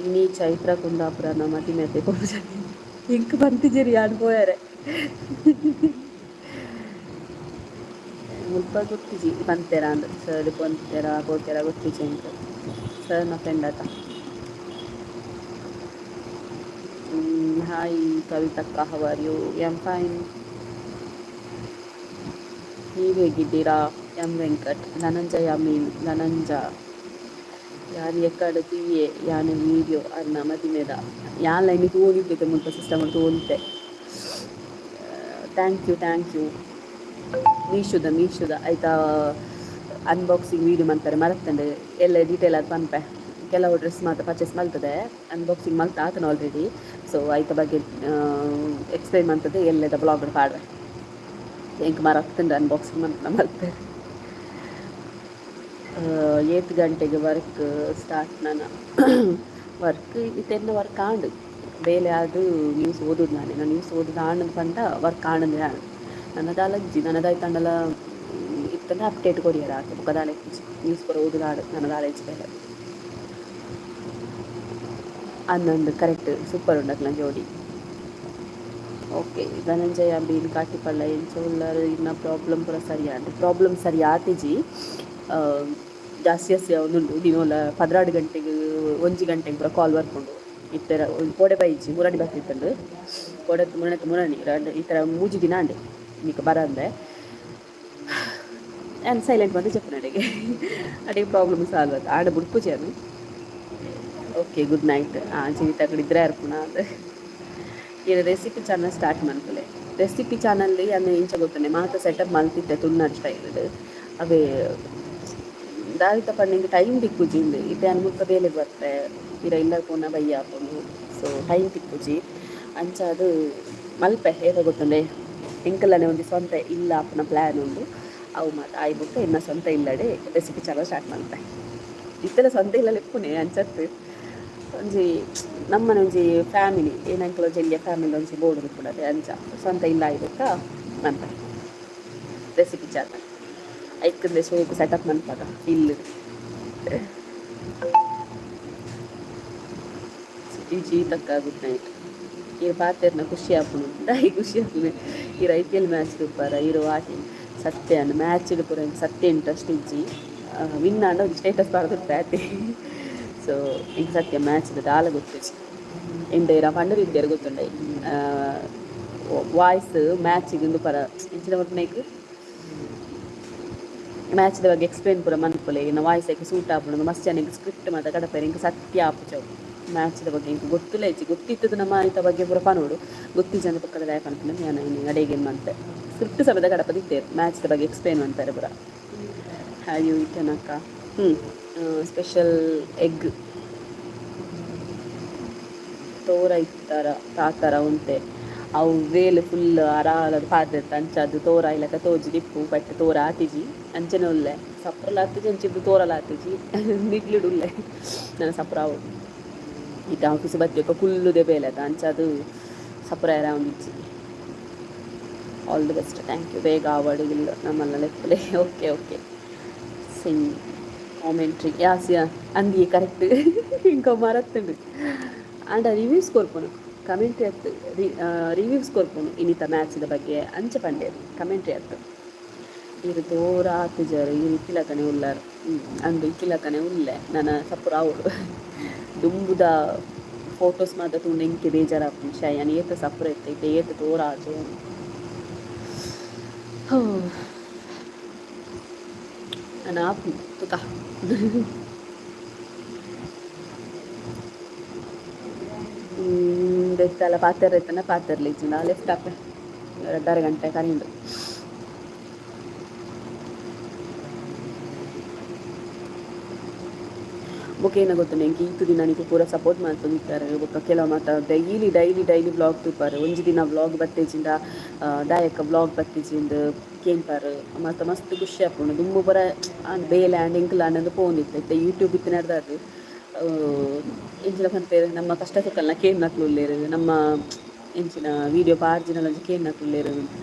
ಇನ್ನೀ ಚೈತ್ರ ಕುಂದಾಪುರ ಮತಿ ಮೆತ್ತೆ ಪೋಜನಿ ಇಂಕ್ ಬಂತಿದ್ದೀರಿ ಅನ್ಬೋಯಾರೆ ಮುಲ್ಪ ಗೊತ್ತಿಜಿ ಪಂತೆರ ಅಂದ್ ಸರ್ ಪೊಂತೆರ ಪೋತೆರ ಗೊತ್ತಿಜಿ ಅಂತ ಸರ್ ನ ಫ್ರೆಂಡ್ ಆತ ಹಾಯ್ ಕವಿತಕ್ಕ how are you am fine ನೀವು ಹೇಗಿದ್ದೀರಾ ಎಂ ವೆಂಕಟ್ ಧನಂಜಯ ಮೀನ್ ಧನಂಜ ಯಾನ್ ಎಕ್ಕಡ ತಿಯೆ ಯಾನ್ ವೀಡಿಯೋ ಅನ್ನ ಮದಿಮೆದ ಯಾನ್ ಲೈನ್ ತೋಲಿದ್ದೆ ಮುಲ್ಪ ಸಿಸ್ಟಮ್ ತೋಲಿತೆ ಥ್ಯಾಂಕ್ ಯು ಮೀಶುದ ಆಯ್ತಾ ಅನ್ಬಾಕ್ಸಿಂಗ್ ವೀಡಿಯೋ ಮಾಡ್ತಾರೆ ಮರತ್ತಂಡೆ ಎಲ್ಲ ಡೀಟೇಲ್ ಅದು ಪನ್ಪೆ ಕೆಲವು ಡ್ರೆಸ್ ಮಾತ್ರ ಪರ್ಚೇಸ್ ಮಾಡ್ತದೆ ಅನ್ಬಾಕ್ಸಿಂಗ್ ಮಾಡ್ತಾ ಆತನ ಆಲ್ರೆಡಿ ಸೊ ಆಯ್ತ ಬಗ್ಗೆ ಎಕ್ಸ್ಪ್ಲೈನ್ ಮಾಡ್ತದೆ ಎಲ್ಲದ ಬ್ಲಾಗ್ ಪಾಡ್ರೆ ಹೆಂಗೆ ಮರತ್ತಂಡೆ ಅನ್ಬಾಕ್ಸಿಂಗ್ ಮಾಡ್ತಾರೆ 8 ಗಂಟೆಗೆ ವರ್ಕ್ ಸ್ಟಾರ್ಟ್ ನಾನು ವರ್ಕ್ ಇತ್ತೆಲ್ಲ ವರ್ಕ್ ಆಂಡು ಬೇಲೆ ಅದು ನ್ಯೂಸ್ ಓದೋದು ನಾನು ನ್ಯೂಸ್ ಓದೋದು ಆಂಡ್ ಪಂಡ ವರ್ಕ್ ಆಂಡ್ ನಾನು ನನ್ನದಾಲಜ್ಜಿ ನನ್ನದಾಯ್ತಂಡಲ ಇತ್ತಂಡ ಅಪ್ಡೇಟ್ ಕೊರಿಯರ ಆತ ಬುಕ್ಕದಾಲೆ ನ್ಯೂಸ್ ಪೂರ ಓದೋದು ಆಡು ನನ್ನದಾಲೆಜ್ಜಿ ಬೇಲೆ ಅನ್ನೊಂದು ಕರೆಕ್ಟ್ ಸೂಪರ್ ಉಂಡಕ್ಲ ಜೋಡಿ ಓಕೆ ಧನಂಜಯ ಬೀನ್ ಕಾಟಿಪಳ್ಳ ಎಂಚ ಉಳ್ಳಾರು ಇನ್ನ ಪ್ರಾಬ್ಲಮ್ ಸರಿ ಆತಿಜಿ ಜಾಸ್ತಿ ಒಂದುಂಡು ದಿನೋಲ 16 ಗಂಟೆಗೆ 1 ಗಂಟೆಗೆ ಪೂರ ಕಾಲ್ ಬರ್ಕೊಂಡು ಈ ಥರ ಕೋಡೆ ಬೈಜಿ ಮುರಡಿ ಬರ್ತಿತ್ತಂಡು ಕೋಡೆ ಮುರಣಿ ಈ ಥರ 3 ದಿನ ಅಂಡೆ ಈಗ ಬರಂದೆ ಆ್ಯಂಡ್ ಸೈಲೆಂಟ್ ಬಂದು చెప్పిన ಅಡಿಗೆ ಪ್ರಾಬ್ಲಮ್ ಸಾಲ್ವ್ ಆಯ್ತು ಆಡ ಬುಡ್ಪುಜಿ ಅದು ಓಕೆ ಗುಡ್ ನೈಟ್ ಜೀವಿತ ಕಡಿದ್ರೆ ಅರ್ಪುಣ ಅದು ಈಗ ರೆಸಿಪಿ ಚಾನಲ್ ಸ್ಟಾರ್ಟ್ ಮಾಡ್ತಲೆ ರೆಸಿಪಿ ಚಾನಲ್ಲಿ ಅನ್ನ ಇಂಚ ಗೊತ್ತಾನೆ ಮಾತ್ರ ಸೆಟಪ್ ಮಲ್ತಿದ್ದೆ ತುಣ್ಣಾಡು ಸ್ಟೈಲ್ ಅವೇ ದಾರಿತ ಪಣ್ಣಿಗೆ ಟೈಮ್ ತಿಕ್ಕುಜಿ ಇತ್ತೆ ಅನ್ಮುಕ್ಕ ಬೇಲೆ ಬರ್ತೆ ಇಲ್ಲ ಪೋನ ಬಯ್ಯ ಹಾಕೊಂಡು ಸೊ ಟೈಮ್ ತಿಕ್ಕುಜಿ ಅಂಚ ಅದು ಮಲ್ಪೆ ಹೇಗೆ ಗೊತ್ತಂಡೆ ಎಂಕಲ್ಲನೆ ಒಂದು ಸ್ವಂತ ಇಲ್ಲ ಅಪ್ಪನ ಪ್ಲ್ಯಾನ್ ಉಂಡು ಅವು ಮಾತು ಆಯ್ಬಿಟ್ಟು ಇನ್ನು ಸ್ವಂತ ಇಲ್ಲಡೆ ರೆಸಿಪಿ ಚಾನಲ್ ಸ್ಟಾರ್ಟ್ ಮಾಡ್ತೆ ಇತ್ತೆಲ್ಲ ಸ್ವಂತ ಇಲ್ಲ ಲೆಪ್ಪುನೆ ಅಂಚತ್ತು ಒಂಜಿ ನಮ್ಮನೆ ಒಂಜಿ ಫ್ಯಾಮಿಲಿ ಏನಂಕಲ ಜಲ್ಲಿಯ ಫ್ಯಾಮಿಲಿ ಒಂಜಿ ಬೋರ್ಡ್ ಕೊಡದೆ ಅಂಚ ಸ್ವಂತ ಇಲ್ಲ ಆಯ್ಬೇಕಾ ಅಂತ ರೆಸಿಪಿ ಚಾನಲ್ ಐಕಂದ್ರೆ ಸೋಕು ಸೆಟಪ್ ಮನ್ಪಾಗ ಇಲ್ಲಿ ಜೀತಕ್ಕ ಗುಡ್ ನೈಟ್ ಈ ಪಾತೆರ್ನ ಖುಷಿ ಆಪುನು ದಾಯಿ ಖುಷಿ ಆಪುನೆ ಈ IPL ಮ್ಯಾಚ್ ತುಪ್ಪಾರ ಇರೋ ಆಟಿ ಸತ್ಯ ಮ್ಯಾಚ್ ಪೂರ ಸತ್ಯ ಇಂಟ್ರೆಸ್ಟ್ ಇಜ್ಜಿ ವಿನ್ ಆಂಡ ಒಂದು ಸ್ಟೇಟಸ್ ಬರ್ದಿರ್ತೆ ಆತಿ ಸೊ ಈಗ ಸತ್ಯ ಮ್ಯಾಚ್ ದಾಲ ಗೊತ್ತಿಜಿ ಎಂಡೇರ ಪಂಡರಿದ್ದೇರು ಗೊತ್ತುಂಡೈ ವಾಯ್ಸ್ ಮ್ಯಾಚಿಗೆ ಒಂದು ಪರ ಇಂಚಿನ ಒಟ್ಟಿನೈಕ್ ಮ್ಯಾಚ್ ಬಗ್ಗೆ ಎಕ್ಸ್ಪ್ಲೇನ್ ಪೂರ ಮನ್ಪುಲೆ ಇನ್ನು ವಾಯ್ಸ್ ಐಕೆ ಸೂಟ್ ಆಪುಂಡು ಮಸ್ತ್ ಜನ ಸ್ಕ್ರಿಪ್ಟ್ ಮಾತ ಕಡಪೇರು ಇಂಕ ಸತ್ಯ ಆಪುಚವು ಮ್ಯಾಚ್ದ ಬಗ್ಗೆ ಇಂಕ ಗೊತ್ತಿಲ್ಲ ಹೆಚ್ಚು ಗೊತ್ತಿತ್ತದು ನಮ್ಮ ಆಯ್ತ ಬಗ್ಗೆ ಪೂರ ಪನೋಡು ಗೊತ್ತಿಜಂದ ಪಕ್ಕದ ದಾಯ ಪನ್ಪುಂಡು ನಾನು ಅಡಿಗೆ ಮಾಡ್ತೆ ಸ್ಕ್ರಿಪ್ಟ್ ಸಮೇತ ಕಡಪದಿತ್ತೇರು ಮ್ಯಾಚ್ದ ಬಗ್ಗೆ ಎಕ್ಸ್ಪ್ಲೇನ್ ಮಾಡ್ತಾರೆ ಪೂರ ಹ್ಯಾವ್ ಇಟ್ಟನಕ್ಕ ಸ್ಪೆಷಲ್ ಎಗ್ ತೋರ ಇತ್ತಾರ ತಾತರ ಉಂಟೆ ಅವು ವೇಲು ಫುಲ್ ಅರಾಲದು ಪಾತಿರ್ತ ಅಂಚದು ತೋರ ಇಲ್ಲಕ ತೋಜಿ ದಿಪ್ಪು ಬಟ್ ತೋರ ಆತಿಜಿ ಅಂಚನೆ ಉಲ್ಲೆ ಸಪ್ರಲ ಆತಿಜಿ ಅಂಚಿದ್ದು ತೋರಲ ಆತಿಜಿ ನಿಗ್ಲಿಡು ಉಲ್ಲೆ ನನ್ನ ಸಪ್ರಾವು ಇತ್ತ ಆಫೀಸ್ ಬತ್ತಿಯಕ್ಕ ಕುಲ್ಲುದೆ ಬೇಲೆದ ಅಂಚದು ಸಪ್ರ ಎರ ಒಂದಿಜ್ಜಿ all the best thank you ಬೇಗ ಆವಡಿಗಿಲ್ಲ ನಮ್ಮಲ್ಲ ಲೆಪ್ಪಲೆ ಓಕೆ ಸಿಂಗ್ ಕಾಮೆಂಟ್ರಿ ಯಾಸಿಯ ಅಂದಿ ಕರೆಕ್ಟ್ ಇಂಕ ಮರತ್ತುಂಡು ಆಂಡ ರಿವ್ಯೂಸ್ ಕೊರ್ಪುನು ಕಮೆಂಟ್ರಿ ಅತ್ತು ರಿವ್ಯೂಸ್ ಕೊರ್ಪುನು ಇನ್ನಿತ ಮ್ಯಾಚ್ದ ಬಗ್ಗೆ ಅಂಚೆ ಪಂಡೆ ಕಮೆಂಟ್ರಿ ಅತ್ತು ಇರು ತೋರ ಆತಿಜರು ಇರು ಇಕ್ಕಿಲಕನೆ ಉಲ್ಲಾರು ಅಂದು ಇಕ್ಕಿಲಕನೆ ಉಲ್ಲೆ ನನ್ನ ಸಪುರ ಅವಳು ದುಂಬುದ ಫೋಟೋಸ್ ಮಾತ್ರ ತುಂಡು ಇಂಕೆ ಬೇಜಾರಾಪುನು ಶಯನ್ ಏತ ಸಪುರ ಇತ್ತೆ ಏತ ತೋರ ಆಜು ನಾನು ಆಪು ತುಕ ಬೆತ್ತಲ್ಲ ಪಾತೆರ್ ಇತ್ತನ ಪಾತೆರ್ಲಿ ಇಜ್ಜಿನ ಲೆಫ್ಟ್ ಆಪೆ 2.5 ಗಂಟೆ ಕರೆಂಡು ಬೊಕೇನ ಗೊತ್ತುಂಡು ಎಂಕ್ ಈತ್ ದಿನ ನಿಕು ಪೂರ ಸಪೋರ್ಟ್ ಮಲ್ತೊಂದಿತ್ತಾರೆ. ಬೊಕ್ಕ ಕೆಲವು ಮಾತ ಡೈಲಿ ಬ್ಲಾಗ್ ತೂಪಾರು. ಒಂಜಿ ದಿನ ಬ್ಲಾಗ್ ಬತ್ತೇಜಿಂದ ದಾಯಕ ಬ್ಲಾಗ್ ಬತ್ತಿಜಿಂದ್ ಕೇನ್ಪಾರು. ಮಾತ ಮಸ್ತ್ ಖುಷಿ ಆಪುಂಡು. ದುಂಬು ಪೂರ ಬೇಲೆ ಆಂಡ್ ಎಂಕುಲು ಅಂದ್ ಪೋಂದಿತ್ತ ಇತ್ತೆ ಯೂಟ್ಯೂಬ್ ಇತ್ತಿನ ನಡ್ದಾದ್ ಎಂಚಿನ ಪನ್ಪೆರ್ ನಮ್ಮ ಕಷ್ಟ ಸುಖಲ್ನ ಕೇನ್ನಕ್ಲುಲ್ಲೆರ್, ನಮ್ಮ ಎಂಚಿನ ವೀಡಿಯೋ ಪಾರ್ಜಿನಲ ಕೇನ್ನಕ್ಲುಲ್ಲೆರ್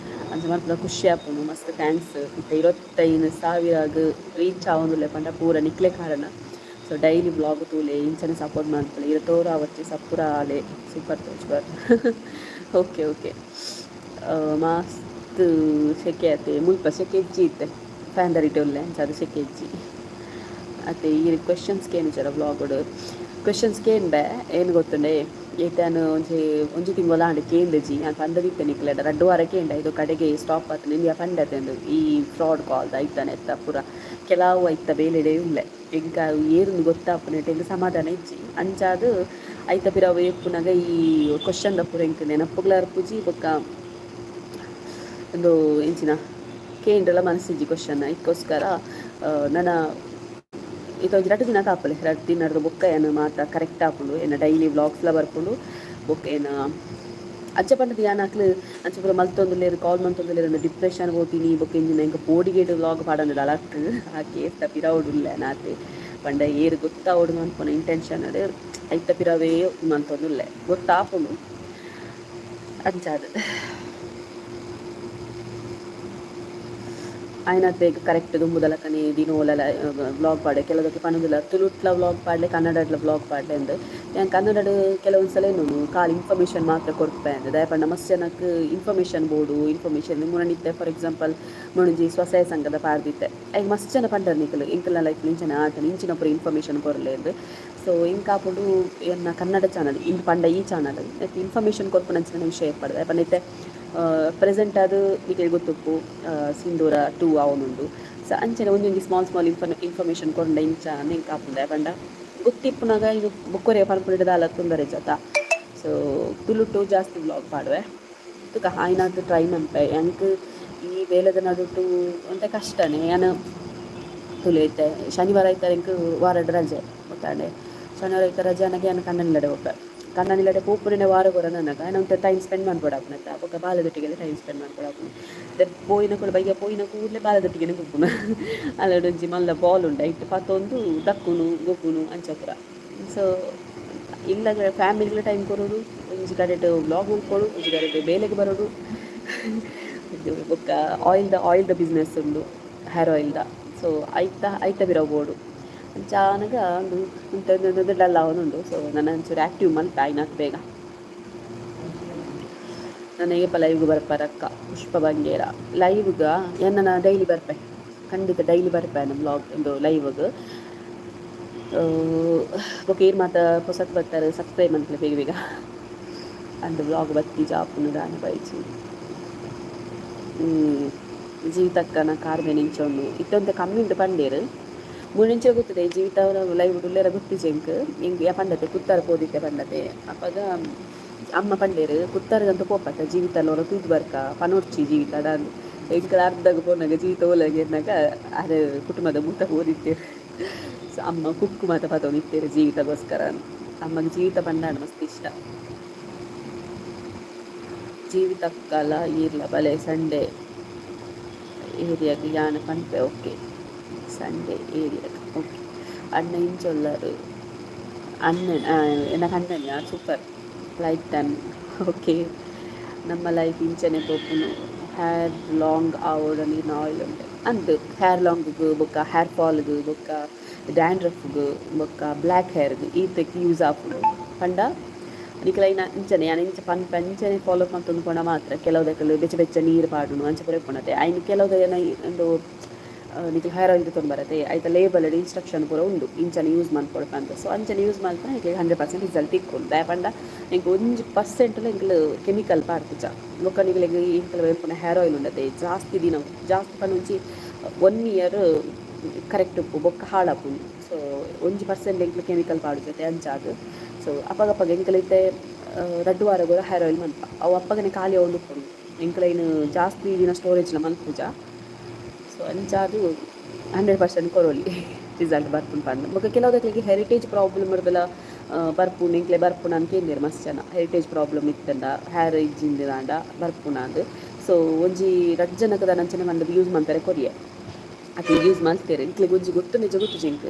ಅಂಚ ಮನ್ಪುನ ಖುಷಿ ಆಪುಂಡು. ಮಸ್ತ್ ಥ್ಯಾಂಕ್ಸ್ ಇತ್ತೆ 25,000 ರೀಚ್ ಆವೊಂದುಲ್ಲೆ ಪಂಡ ಪೂರ ನಿಕ್ಲೆ ಕಾರಣ. ಸೊ ಡೈಲಿ ಬ್ಲಾಗ್ ತೂಲೆ ಇಂಚನೆ ಸಪೋರ್ಟ್ ಮನ್ಪುಲೆ ಇರ ತೋರ ಆವಡ್ತಿ ಸಪುರ ಆಲೆ ಸೂಪರ್ ತೋಜ್ಪಾರ್. ಓಕೆ ಓಕೆ ಮಸ್ತ್ ಸೆಕೆ ಆತೆ ಮುಲ್ಪ ಸೆಕೆ ಇಜ್ಜಿ ಇತ್ತೆ ಫ್ಯಾನ್ ದರಿಟೆ ಉಲ್ಲೆ ಅಂಚ ಅದು ಸೆಕೆ ಇಜ್ಜಿ ಅತ್ತೆ. ಈ ಕ್ವೆಶನ್ಸ್ಗೆ ಏನು ಜರ ಬ್ಲಾಗ್ಡ್ ಕ್ವೆಶನ್ಸ್ಗೆ ಏನು ಬೇ ಏನು ಗೊತ್ತುಂಡೆ ಏತಾನು ಒಂಜಿ ತಿಂಗಳ ಆಂಡ್ ಕೇಂದಜಿ ನಾನು ಪಂದದಿತ್ತೆ ನಿಕ್ಲೆಡ 2 ವಾರ ಕೇಂಡ ಇದು ಕಡೆಗೆ ಸ್ಟಾಪ್ ಆತನ ಇಂಡಿಯಾ ಪಂಡತೆಂದು ಈ ಫ್ರಾಡ್ ಕಾಲ್ ಐತಾನೆ ಎತ್ತ ಪೂರ ಕೆಲವು ಐತ ಬೇಲೆಡೆ ಉಲ್ಲೆ ಎಂಕ ಏರುಂದು ಗೊತ್ತಾಪುನೆಟ್ ಎಂಕ್ ಸಮಾಧಾನ ಇಜ್ಜಿ ಅಂಚಾದ್ ಐತ ಪಿರವು ಎಪ್ಪುನಗ ಈ ಕ್ವಶನ್ದ ಪೂರ ಎಂಕ್ ನೆನಪುಗ್ಲ ಅರ್ಪುಜಿ ಬೊಕ್ಕ ಒಂದು ಎಂಚಿನ ಕೇಂದ್ರಲ ಮನಸ್ಸಿಜ್ಜಿ ಕ್ವಶನ್ ಇದಕ್ಕೋಸ್ಕರ ನನ್ನ ಇದು 2 ದಿನ ಕಾಪಲೆ 2 ದಿನದ ಬೊಕ್ಕ ಏನು ಮಾತ ಕರೆಕ್ಟ್ ಆಪುಂಡು ಏನು ಡೈಲಿ ವ್ಲಾಗ್ಸ್ಲ ಬರ್ಪುಂಡು ಬೊಕ್ಕ ಏನು ಅಜ್ಜ ಪಂಡದ ಯಾನಕ್ಲು ಅಂಚ ಪೂರ ಮಲ್ತೊಂದುಲ್ಲೆರ್ ಕಾಲ್ ಮಲ್ತೊಂದುಲ್ಲೆರ್ ಡಿಪ್ರೆಷನ್ ಹೋತೀನಿ ಬೊಕ್ಕ ಇಂಜಿನ ಎಂಕ ಪೋಡಿಗೇಟ್ ವ್ಲಾಗ್ ಪಾಡಂದು ಅಲರ್ಟ್ ಆ ಕೇಸ್ತ ಪಿರವುಡುಲ್ಲೆ ನಾತೆ ಪಂಡ ಏರು ಗೊತ್ತಾವಡು ಅನ್ಪುನ ಇಂಟೆನ್ಷನ್ ಐತ ಪಿರವೇ ಮಲ್ತೊಂದುಲ್ಲೆ ಗೊತ್ತಾಪುಂಡು ಅಂಚಾದ್ ಆಯ್ನತ್ ಬೇಗ ಕರೆಕ್ಟ್ ದುಂಬುದಲಕನೆ ದಿನೋಲೆಲ ವ್ಲಾಗ್ ಪಾಡೆ ಕೆಲವುದಕ್ಕೆ ಪನ್ನೊಂದುಲ್ಲ ತುಳುಟ್ಲ ವ್ಲಾಗ್ ಪಾಡ್ಲೆ ಕನ್ನಡಡ್ಲ ವ್ಲಾಗ್ ಪಾಡ್ಲೆ ಅಂದ್ ಯಾನ್ ಕನ್ನಡಡ್ ಕೆಲವೊಂದ್ಸಲ ಏನು ಕಾಲ್ ಇನ್ಫಾರ್ಮೇಷನ್ ಮಾತ್ರ ಕೊಡ್ಪೆ ಅಂದ್ ದಯಪಂಡ ಮಸ್ತ್ ಜನಕ್ ಇನ್ಫಾರ್ಮೇಷನ್ ಬೋಡು ಇನ್ಫಾರ್ಮೇಷನ್ ಮುನನಿತ್ತೆ ಫಾರ್ ಎಕ್ಸಾಂಪಲ್ ಮುಣಂಜಿ ಸ್ವಸಹಾಯ ಸಂಘದ ಪಾರ್ದಿತ್ತೆ ಐಕ್ ಮಸ್ತ್ ಜನ ಪಂಡರ್ ನಿಕುಲು ಇಂಕಲ್ನ ಲೈಫ್ ಇಂಚನೆ ಆತನ ಇಂಚಿನ ಪೂರ ಇನ್ಫಾರ್ಮೇಷನ್ ಕೊರಲೆ ಅಂದ್ ಸೊ ಇಂಕಾಪುಡು ಎನ್ನ ಕನ್ನಡ ಚಾನಲ್ ಇಂದು ಪಂಡ ಈ ಚಾನಲ್ ಇನ್ಫಾರ್ಮೇಷನ್ ಕೊರ್ಪುನಂಚಿನ ವಿಷಯ ಏರ್ಪಡ್ದೆ ದಯಪಂಡ ಇತ್ತೆ ಪ್ರೆಸೆಂಟ್ ಅದು ಈಗ ಗೊತ್ತುಪ್ಪು ಸಿಂಧೂರ 2 ಅವನುಂಡು ಸೊ ಅಂಚನೆ ಒಂದೊಂದು ಸ್ಮಾಲ್ ಇನ್ಫಾರ್ಮೇಷನ್ ಕೊಂಡ ಇಂಚ ನೆಂಕ್ ಆಪುಂಡೆ ಪಂಡ ಗೊತ್ತಿಪ್ಪುನಾಗ ಇದು ಬೊಕ್ಕೊರೆ ಪನ್ಪುನಿಡದಾಲ ತೊಂದರೆ ಜೊತ. ಸೊ ತುಳುಟು ಜಾಸ್ತಿ ಬ್ಲಾಗ್ ಪಾಡುವೆ ತುಕ ಆಯ್ನಾದ್ ಟ್ರೈ ಮನ್ಪೆ ಎಂಕ್ ಈ ಬೇಲೆದ ನಡುಟು ಅಂತ ಕಷ್ಟನೇ ಏನು ತುಳಿಯುತ್ತೆ. ಶನಿವಾರ ಐತಾರೆ ಎಂಕ್ ವಾರಡ್ ರಜೆ ಗೊತ್ತಾಂಡೆ ಶನಿವಾರ ಐತ ರಜೆ ಅನ್ನಗೆ ಏನು ಕಣ್ಣನಿಲ್ಲಡೆ ಹೋಗ್ಬೆ ಕಣ್ಣನಿಲ್ಲಡೆ ಪೂಪುನೇ ವಾರ ಬರ ನನಗ ಏನಂತ ಟೈಮ್ ಸ್ಪೆಂಡ್ ಮಾಡ್ಬೋಡಾಪುನತ್ತ ಬೊಕ್ಕ ಬಾಲದೊಟ್ಟಿಗೆಲ್ಲ ಟೈಮ್ ಸ್ಪೆಂಡ್ ಮಾಡ್ಬೋಡಾಪುನ ಪೋಯಿನ ಕೂಡ ಬೈಯ ಪೋಯಿನ ಕೂಡಲೇ ಬಾಲದೊಟ್ಟಿಗೆನೆ ಗೊಬ್ಬುನ ಅಲ್ಲಡೊಂಜಿ ಮಲ್ಲ ಬಾಲ್ ಉಂಡ ಇಟ್ಟು ಪತ್ತೊಂದು ದಕ್ಕುನು ಗೊಬ್ಬುನು ಅಂಚಪುರ. ಸೊ ಇಲ್ಲ ಫ್ಯಾಮಿಲಿಗಳ ಟೈಮ್ ಕೊಡೋದು ಒಂಜಿ ಕಡೆಟ್ ಬ್ಲಾಗ್ ಉಳ್ಕೊಳ್ಳು ಒಂಜಿ ಕಡೆಟ್ ಬೇಲೆಗೆ ಬರೋದು ಬೊಕ್ಕ ಆಯಿಲ್ದ ಬಿಸ್ನೆಸ್ ಉಂಡು ಹೇರ್ ಆಯಿಲ್ದ. ಸೊ ಐತ ಬಿರಬೋಡು ಅಂಚಾನಗ ಒಂದು ಡಲ್ ಆವೊಂದುಂಡು. ಸೊ ನನ್ನ ಒಂಚೂರು ಆ್ಯಕ್ಟಿವ್ ಮಲ್ಪೆ ಆಯ್ನಾತ್ ಬೇಗ ನನಗೆ ಲೈವ್ಗೆ ಬರ್ಪಾರಕ್ಕ ಪುಷ್ಪ ಬಂಗೇರ ಲೈವ್ಗ ಎನ್ನ ಡೈಲಿ ಬರ್ಪೆ ಖಂಡಿತ ಡೈಲಿ ಬರ್ಪೆ ನಮ್ಮ ಬ್ಲಾಗ್ ಒಂದು ಲೈವ್ಗೆ ಬೊಕ್ಕ ಏನು ಮಾತ ಹೊಸತ್ ಬರ್ತಾರೆ ಸಬ್ಸ್ಕ್ರೈಬ್ ಅಂತಲೇ ಬೇಗ ಬೇಗ ಅಂದು ಬ್ಲಾಗ್ ಬತ್ತಿ ಜಾಪುನು ದಾನಿ ಬೈಚಿ ಜೀವಿತಕ್ಕನ ಕಾರ್ಬೆ ನೆಂಚೊಂಡು ಇತ್ತೊಂದು ಕಮ್ಮಿ ಉಂಟು ಪಂಡೇರು ಮುನಿಂಚೆ ಗೊತ್ತದೆ ಜೀವಿತ ಲೈವ್ ಉಳ್ಳೇರ ಗೊತ್ತಿಜೆಂಕ್ ಹಿಂಗೆ ಪಂಡತೆ ಕುತ್ತಾರ ಪೋದಿತ್ತೆ ಪಂಡತೆ ಅಪ್ಪಗ ಅಮ್ಮ ಪಂಡೇರು ಕುತ್ತಾರಗಂತ ಪೋಪತ್ತ ಜೀವಿತ ಅಲ್ಲವರ ತೂದು ಬರ್ಕ ಪನೋಡ್ಚಿ ಜೀವಿತ ಅದಾಂದು ಎಂಕಲ ಅರ್ಧಗ ಪೋನಾಗ ಜೀವಿತ ಓಲಾಗಿ ಎನ್ನಾಗ ಅದು ಕುಟುಂಬದ ಮೂತ ಓದಿತ್ತೇರು. ಸೊ ಅಮ್ಮ ಕುಕ್ಕು ಮಾತ ಪತೊಂದಿತ್ತೇರು ಜೀವಿತಗೋಸ್ಕರ ಅಮ್ಮಗೆ ಜೀವಿತ ಪಂಡಾಡ ಮಸ್ತ್ ಇಷ್ಟ. ಜೀವಿತಕ್ಕಲ ಈರ್ಲ ಬಲೆ ಸಂಡೇ ಏರಿಯಾಗ ಯಾನ ಪನ್ಪೆ ಓಕೆ ಸಂಡೇ ಏರಿಯಾಗ ಓಕೆ ಅಣ್ಣ ಇಂಚೊಲ್ಲರು ಅಣ್ಣನ್ ಎನ್ನ ಕಣ್ಣನ ಸೂಪರ್ ಲೈಕ್ ಟೈಮ್ ಓಕೆ. ನಮ್ಮ ಲೈಫ್ ಇಂಚನೆ ಪೋಪುನು ಹೇರ್ ಲಾಂಗ್ ಆವೋಡ ನೀನು ಆಯಿಲ್ ಉಂಟೆ ಅಂದು ಹೇರ್ ಲಾಂಗ್ಗೂ ಬೊಕ್ಕ ಹೇರ್ ಫಾಲ್ಗೂ ಬೊಕ್ಕ ಡ್ಯಾಂಡ್ರಫ್ಗೂ ಬೊಕ್ಕ ಬ್ಲ್ಯಾಕ್ ಹೇರ್ಗೂ ಈತಕ್ಕೆ ಯೂಸ್ ಆಪುಂಡು ಪಂಡ ನಿಕಲೈನ ಇಂಚನೆ ಯಾನ ಇಂಚ ಪನ್ಪೆ ಅಂಚನೆ ಫಾಲೋ ಮಾಡ್ತೊಂದು ಪೋಣ ಮಾತ್ರ ಕೆಲವುದಕ್ಕಲು ಬೆಚ್ಚ ನೀರು ಪಾಡುನು ಅಂಚ ಪೂರ ಪೋಣತೆ ಐನು ಕೆಲವುದ ಏನ ಒಂದು ನಿಖಲ್ ಹೇರ್ ಆಯಿಲ್ ತೊಂದು ಬರತ್ತೆ ಆಯ್ತಾ ಲೇಬಲ್ ಇನ್ಸ್ಟ್ರಕ್ಷನ್ ಪೂರ ಉಂಡು ಇಂಚನೆ ಯೂಸ್ ಮಾಡ್ಕೊಳ್ಪ ಅಂತ. ಸೊ ಅಂಚನೆ ಯೂಸ್ ಮಾಡ್ತಾ ಈಗ 100% ರಿಸಲ್ಟ್ ಇಕ್ಕೊಂಡು ದಯಪಂಡ ಇಂಕ 1% ಇಂಕಲು ಕೆಮಿಕಲ್ ಪಾಡ್ಪುಜ ಬೊಕ್ಕ ನಿಗಳಿಗೆ ಇಂಕಲು ವೇಪುನ ಹೇರ್ ಆಯಿಲ್ ಉಂಡತೆ ಜಾಸ್ತಿ ದಿನ ಜಾಸ್ತಿ ಪಂಡುಂಚಿ 1 ಇಯರ್ ಕರೆಕ್ಟ್ ಉಪ್ಪು ಬೊಕ್ಕ ಹಾಳಾಪುಂಡು. ಸೊ 1% ಇಂಕಲು ಕೆಮಿಕಲ್ ಪಾಡುಜತೆ ಅಂಚಾದು. ಸೊ ಅಪ್ಪಗಪ್ಪಗ ಎಂಕಲೈತೆ 2 ವಾರ ಕೂಡ ಹೇರ್ ಆಯಿಲ್ ಮನ್ಪ ಅವು ಅಪ್ಪಗನೆ ಖಾಲಿ ಅವು ಉಪ್ಪುಂಡು ಎಂಕಲೈನು ಜಾಸ್ತಿ ದಿನ ಸ್ಟೋರೇಜ್ನ ಮನ್ಪುಜ. ಸೊ ಅಂಚಾದು 100% ಕೊರೋಲಿ ರಿಸಲ್ಟ್ ಬರ್ಪುಂಡು ಪಂದ್ ಬೊಕ ಕೆಲವುದಕ್ಲೆಗ್ ಹೆರಿಟೇಜ್ ಪ್ರಾಬ್ಲಮ್ ಇರ್ದಲ ಬರ್ಪುಂಡು ಇಂಕ್ಲೆ ಬರ್ಪುಂಡು ಅಂತ ಕೇಂದಿರು ಮಸ್ತ್ ಜನ ಹೆರಿಟೇಜ್ ಪ್ರಾಬ್ಲಮ್ ಇತ್ತಂಡ ಹೇರ್ ಇಜ್ಜಿಂದಾಂಡ ಬರ್ಪುನಾಂದ್ ಸೊ ಒಂಜಿ ರಡ್ಡ್ ಅಂಚನೆ ಮಂದದ್ದು ಯೂಸ್ ಮಾಡ್ತಾರೆ ಕೊರಿಯೆ ಅದು ಯೂಸ್ ಮಾಡ್ತಾರೆ ನಿಕ್ಲೆಗ್ ಒಂಜಿ ಗೊತ್ತು ನಿಜ ಗೊತ್ತು ಜಿಂಕ್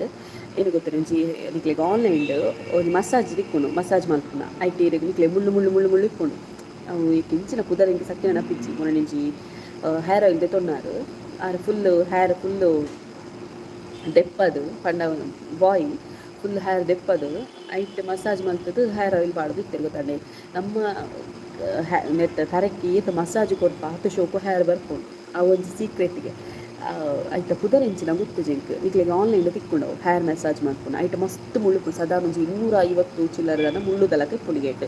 ಏನು ಗೊತ್ತಿರ ಒಂಜಿ ನಿಕ್ಲೆಗ್ ಆನ್ಲೈನ್ಡ್ ಒಂದು ಮಸಾಜ್ ತಿಕ್ಕುಂಡು ಮಸಾಜ್ ಮಲ್ಪುನ ಐಟಿ ನಿಕ್ಲೆ ಮುಳ್ಳು ಇಪ್ಪುಂಡು ಅವು ಇಂಚಿನ ಕುದರ ಇಂಕ ಸತ್ಯ ನೆನಪಿಜ್ಜಿ ಮೊನ್ನೆ ಹೇರ್ ಆಯಿಲ್ ತೊನ್ನಾರು ಆರು ಹೇರ್ ಫುಲ್ಲು ದೆಪ್ಪದು ಪಂಡ ಬಾಯ್ ಫುಲ್ ಹೇರ್ ದೆಪ್ಪದು ಐಟ್ ಮಸಾಜ್ ಮಲ್ತದು ಹೇರ್ ಆಯಿಲ್ ಪಾಡ್ದು ಇತ್ತೇರು ಗೊತ್ತಾಂಡೆ ನಮ್ಮ ನೆತ್ತ ತರಕ್ಕೆ ಈತ ಮಸಾಜ್ ಕೊಡ್ಪ ಹತ್ತು ಶೋಕು ಹೇರ್ ಬರ್ಪುಂಡು ಆ ಒಂದು ಸೀಕ್ರೆಟ್ಗೆ ಐತ ಪುದರ್ ಇಂಚಿನ ಗುತ್ತು ಜಿಂಕ್ ನಿಕ್ಲೆಗ್ ಆನ್ಲೈನ್ಡ್ ತಿಕ್ಕೊಂಡವು ಹೇರ್ ಮಸಾಜ್ ಮಾಡ್ಕೊಂಡು ಐಟ ಮಸ್ತ್ ಮುಳ್ಳುಪು ಸದಾ ಮುಂಚೆ 250 ಚಿಲ್ಲರದನ್ನ ಮುಳ್ಳುದಲಕ್ಕೆ ಪುಳಿಗೇಟ್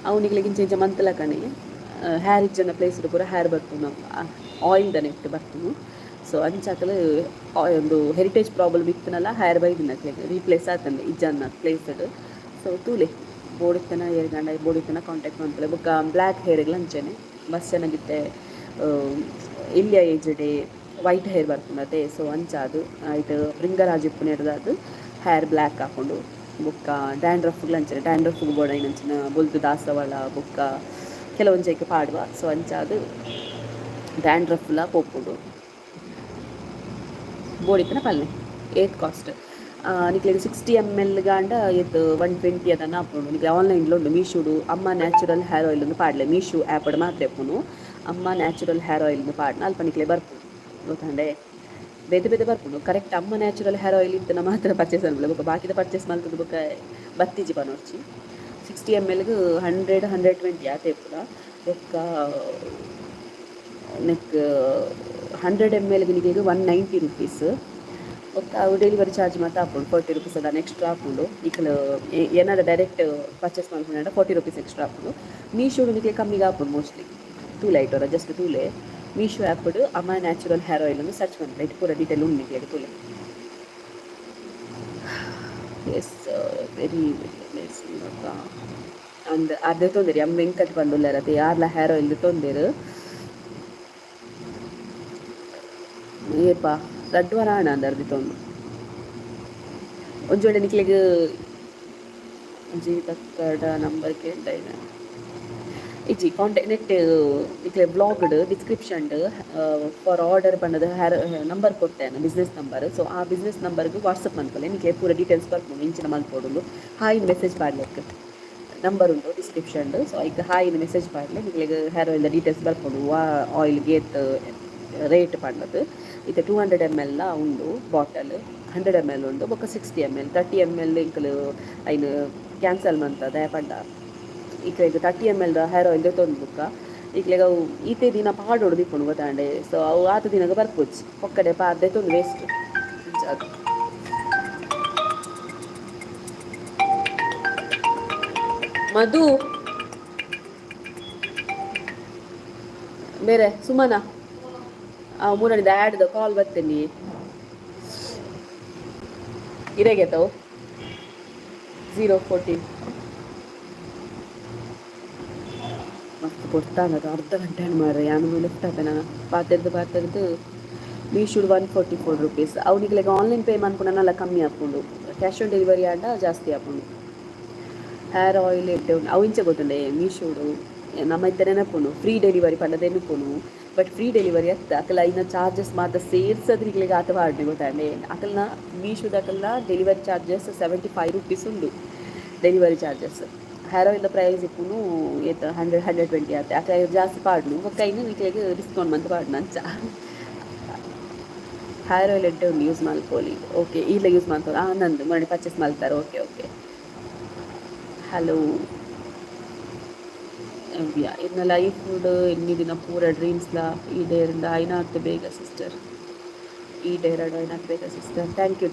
ಅವು ನಿಕ್ಲೆಗ್ ಇಂಚ ಮಂತಲ ಕಣೆ ಹೇರ್ ಇಜ್ಜನ ಪ್ಲೇಸ್ ಪೂರ ಹೇರ್ ಬರ್ಪುನು ಆಯಿಲ್ ದ ನೆಟ್ ಬರ್ಪುನು ಸೊ ಅಂಚಾಕಲು ಒಂದು ಹೆರಿಟೇಜ್ ಪ್ರಾಬ್ಲಮ್ ಇತ್ತನಲ್ಲ ಹೇರ್ ಬೈದಿನ ರೀಪ್ಲೇಸ್ ಆತಂದೆ ಇಜ್ಜನ್ನ ಪ್ಲೇಸ್ಡ್ ಸೊ ತೂಲೆ ಬೋಡಿತ್ತನ ಏರ್ಗಂಡ ಬೋಡಿತ್ತನ ಕಾಂಟ್ಯಾಕ್ಟ್ ಮಾಡ್ಕೊಳ್ಳಿ ಬೊಕ್ಕ ಬ್ಲ್ಯಾಕ್ ಹೇರ್ಗಳು ಅಂಚೆನೆ ಮಸ್ತ್ ಚೆನ್ನಾಗಿತ್ತೆ ಇಂಡಿಯಾ ಏಜ್ ಡೇ ವೈಟ್ ಹೇರ್ ಬರ್ಪುಂಡತೆ ಸೊ ಅಂಚಾದು ಐಟ್ ಬ್ರಿಂಗರಾಜ್ ಇಪ್ಪುನ ಹಿಡ್ದಾದು ಹೇರ್ ಬ್ಲ್ಯಾಕ್ ಹಾಕೊಂಡು ಬೊಕ್ಕ ಡ್ಯಾಂಡ್ರಫ್ಗಳು ಅಂಚನೆ ಡ್ಯಾಂಡ್ರಫ್ಗೆ ಬೋಡ ಇಂಚಿನ ಬೊಲ್ದು ದಾಸವಾಳ ಬೊಕ್ಕ ಕೆಲವೊಂಜೈಕೆ ಪಾಡುವ ಸೊ ಅಂಚಾದು ಡ್ಯಾಂಡ್ರಫ್ಲ ಪೋಪುಡು ಬೋಡಿತ್ತನ ಪಲ್ಲೆ ಏತ್ ಕಾಸ್ಟ್ ನಿಕ್ಲೆಗ್ 60 ml ಗಾಂಡ ಏತ್ 120 ಅದನ್ನ ಹಾಕೊಂಡು ನಿಕ್ಲೆ ಆನ್ಲೈನ್ಲ ಉಂಡು ಮೀಶೋಡು ಅಮ್ಮ ನ್ಯಾಚುರಲ್ ಹೇರ್ ಆಯಿಲ್ ಒಂದು ಪಾಡ್ಲೆ ಮೀಶೋ ಆ್ಯಪ್ಡ್ ಮಾತ್ರ ಎಪ್ಪುನು ಅಮ್ಮ ನ್ಯಾಚುರಲ್ ಹೇರ್ ಆಯಿಲ್ ಪಾಡ್ನ ಅಲ್ಪ ನಿಕ್ಲೆ ಬರ್ಪುಡು ಗೊತ್ತಂಡೆ ಬೇತೆ ಬರ್ಪುಂಡು ಕರೆಕ್ಟ್ ಅಮ್ಮ ನ್ಯಾಚುರಲ್ ಹೇರ್ ಆಯಿಲ್ ಇತ್ತನ ಮಾತ್ರ ಪರ್ಚೇಸ್ ಅನ್ಬಿಡ ಬೊಕ್ಕ ಬಾಕಿದ ಪರ್ಚೇಸ್ ಮಲ್ತದ ಬೊಕ್ಕ ಬತ್ತಿಜಿ ಪನೋರ್ಚಿ 60 ml 100-120 ಆತ ಎಪ್ಪುಡ ಬೊಕ್ಕ ನೆಕ್ 100 ml ನಿಕ್ಲೆಗ್ 190 ರೂಪೀಸ್ ಬೊಕ್ಕ ಅವು ಡೆಲಿವರಿ ಚಾರ್ಜ್ ಮಾತ್ರ ಹಾಕೊಂಡು 40 ರೂಪೀಸ್ ಅದನ್ನು ಎಕ್ಸ್ಟ್ರಾ ಹಾಕೊಂಡು ಈಕಲು ಏನಾದ್ರು ಡೈರೆಕ್ಟ್ ಪರ್ಚೇಸ್ ಮಾಡ್ಕೊಂಡ 40 ರೂಪೀಸ್ ಎಕ್ಸ್ಟ್ರಾ ಹಾಕೊಂಡು ಮೀಶೋಡು ನಿಕ್ಲೆ ಕಮ್ಮಿಗೆ ಹಾಕೊಂಡು ಮೋಸ್ಟ್ಲಿ ತೂಲೆ ಐಟೋರ ಜಸ್ಟ್ ತೂಲೆ ಮೀಶೋ ಆ್ಯಪ್ಡ್ ಅಮ್ಮ ನ್ಯಾಚುರಲ್ ಹೇರ್ ಆಯಿಲ್ ಅನ್ನು ಸರ್ಚ್ ಮಾಡಿದ್ರೆ ಇಟ್ಟು ಪೂರ ಡೀಟೇಲ್ ಉಂಟು ನಿಕ್ಲೆಗ್ ತೂಲೆ ಎಸ್ ವೆರಿ ನೈಸ್ ಅಂದ್ ಅರ್ಧ ತೊಂದರೆ ಅಮ್ಮ ವೆಂಕಟ್ ಬಂದುಲ್ಲಾರ ಅದೇ ಯಾರ್ಲ ಹೇರ್ ಆಯಿಲ್ ತೊಂದೇರು ಏಪ ರಡ್ವಾರ ಹಣ ಅಂದ ಅರ್ಧ ತೊಂದು ಒಂಜೋಡೆ ನಿಕ್ಲೆಗ್ ಜೀತಕ್ಕಡ ನಂಬರ್ ಕೇಳ್ತಾಯಿನ ಇಜ್ಜಿ ಕಾಂಟ್ಯಾಕ್ಟ್ ನೆಟ್ ನಿಕ್ಲೆ ಬ್ಲಾಗ್ಡ್ ಡಿಸ್ಕ್ರಿಪ್ಷನ್ಡ್ ಫಾರ್ ಆರ್ಡರ್ ಪಂಡದ ಹೇರ್ ನಂಬರ್ ಕೊಡ್ತೇನೆ ಬಿಸ್ನೆಸ್ ನಂಬರ್ ಸೊ ಆ ಬಿಸ್ನೆಸ್ ನಂಬರ್ಗೆ ವಾಟ್ಸಪ್ ಮನ್ಪಲೆ ನಿಕ್ಲೆ ಪೂರ ಡೀಟೇಲ್ಸ್ ಬರ್ಕೊಂಡು ಇಂಚಿನ ಮಲ್ಪೊಡು ಹಾಯ್ ಮೆಸೇಜ್ ಮಾಡ್ಲಿಕ್ಕೆ ನಂಬರ್ ಉಂಟು ಡಿಸ್ಕ್ರಿಪ್ಷನ್ಡ್ ಸೊ ಈಗ ಹಾಯ್ ಮೆಸೇಜ್ ಮಾಡ್ಲೆ ನಿಕ್ಲೆಗ್ ಹೇರ್ ಆಯಿಲ್ ಡೀಟೇಲ್ಸ್ ಬರ್ಕೊಂಡು ಆಯಿಲ್ಗೆ ರೇಟ್ ಪಂಡದು ಇದು 200 ml ಉಂಡು ಬಾಟಲ್ 100 ml ಉಂಡು ಬೊಕ್ಕ 60 ml 30 ml ಇಂಕಲು ಐನು ಕ್ಯಾನ್ಸಲ್ ಮಂತದ ಪಂಡ ಈಗ 30 ml ಹೇರ್ ಆಯಿಲ್ ತೊಂದು ಬುಕ್ಕ ಈಗಲೆಗ ಅವು ಈತೆ ದಿನ ಪಾಡೋಡು ದಿಕ್ಕೊಂಡು ಗೊತ್ತಾಂಡೆ ಸೊ ಅವು ಆತ ದಿನಗ ಬರ್ಪೋಚ್ ಪೊಕ್ಕಡೆ ಪಾರ್ದೆ ತೊಂದು ವೇಸ್ಟ್ ಅದು ಮಧು ಬೇರೆ ಸುಮನ ಮೂರನೇದು ಆ್ಯಡ್ದ ಕಾಲ್ ಬರ್ತೇನೆ ಇರೇಗೆತವು 014 ಮಸ್ತ್ ಕೊಡ್ತಾನದು ಅರ್ಧ ಗಂಟೆ ಮಾರ್ರೆ ಯಾನು ಲೆಫ್ಟ್ ಆತ ನಾನು ಪಾತಿರ್ದು ಮೀಶೋಡು 144 ರೂಪೀಸ್ ಅವನಿಗೆ ಆನ್ಲೈನ್ ಪೇ ಮಾಡ್ಕೊಂಡನಲ್ಲ ಕಮ್ಮಿ ಹಾಕ್ಕೊಂಡು ಕ್ಯಾಶ್ ಆನ್ ಡೆಲಿವರಿ ಆಂಡ ಜಾಸ್ತಿ ಹಾಕೊಂಡು ಹೇರ್ ಆಯಿಲ್ ಇಟ್ಟು ಅವು ಇಂಚೆ ಗೊತ್ತುಂಡೆ ಮೀಶೋಡು ನಮ್ಮ ಇತ್ತ ನೆನಪುನು ಫ್ರೀ ಡೆಲಿವರಿ ಪಂಡದ ನೆನಪುನು ಬಟ್ ಫ್ರೀ ಡೆಲಿವರಿ ಅತ್ತ ಅಕಲ ಇನ್ನ ಚಾರ್ಜಸ್ ಮಾತ್ರ ಸೇರ್ಸದ್ರಿಗ್ಲಿಗೆ ಆತ ಪಾಡ್ನೆ ಗೊತ್ತಾಂಡೆ ಅಕಲ್ನ ಮೀಶೋದ ಅಕಲ್ನ ಡೆಲಿವರಿ ಚಾರ್ಜಸ್ 75 ರೂಪೀಸ್ ಉಂಡು delivery charges hair oil price ಇಪ್ಪುನು ಏತ 100-120 ಆತ ಅಕ ಜಾಸ್ತಿ ಪಾಡ್ನು ಒಕ್ಕ ಇನ್ನು ನಿಕ್ಲೆಗ್ ಡಿಸ್ಕೌಂಟ್ ಮಂತ್ ಪಾಡ್ನ ಅಂಚ ಹೇರ್ ಆಯಿಲ್ ಎಡ್ಡೆ ಉಂಡು ಯೂಸ್ ಮಲ್ಪೋಲಿ ಓಕೆ ಇಲ್ಲ ಯೂಸ್ ಮಾಡ್ತಾರೆ ನಂದು ಮಾಡಿ ಪರ್ಚೇಸ್ ಮಾಡ್ತಾರೆ ಓಕೆ ಹಲೋ ವ್ಯಾ ಇನ್ನು ಲೈಫ್ ಎన్ని ದಿನ ಪೂರ ಡ್ರೀಮ್ಸ್ಲ ಈಡೇರಿಂದ ಐನಾತ್ ಬೇಗ ಸಿಸ್ಟರ್ ಈಡೇರಡು ಐನಾತ್ ಬೇಗ ಸಿಸ್ಟರ್ ಥ್ಯಾಂಕ್ ಯು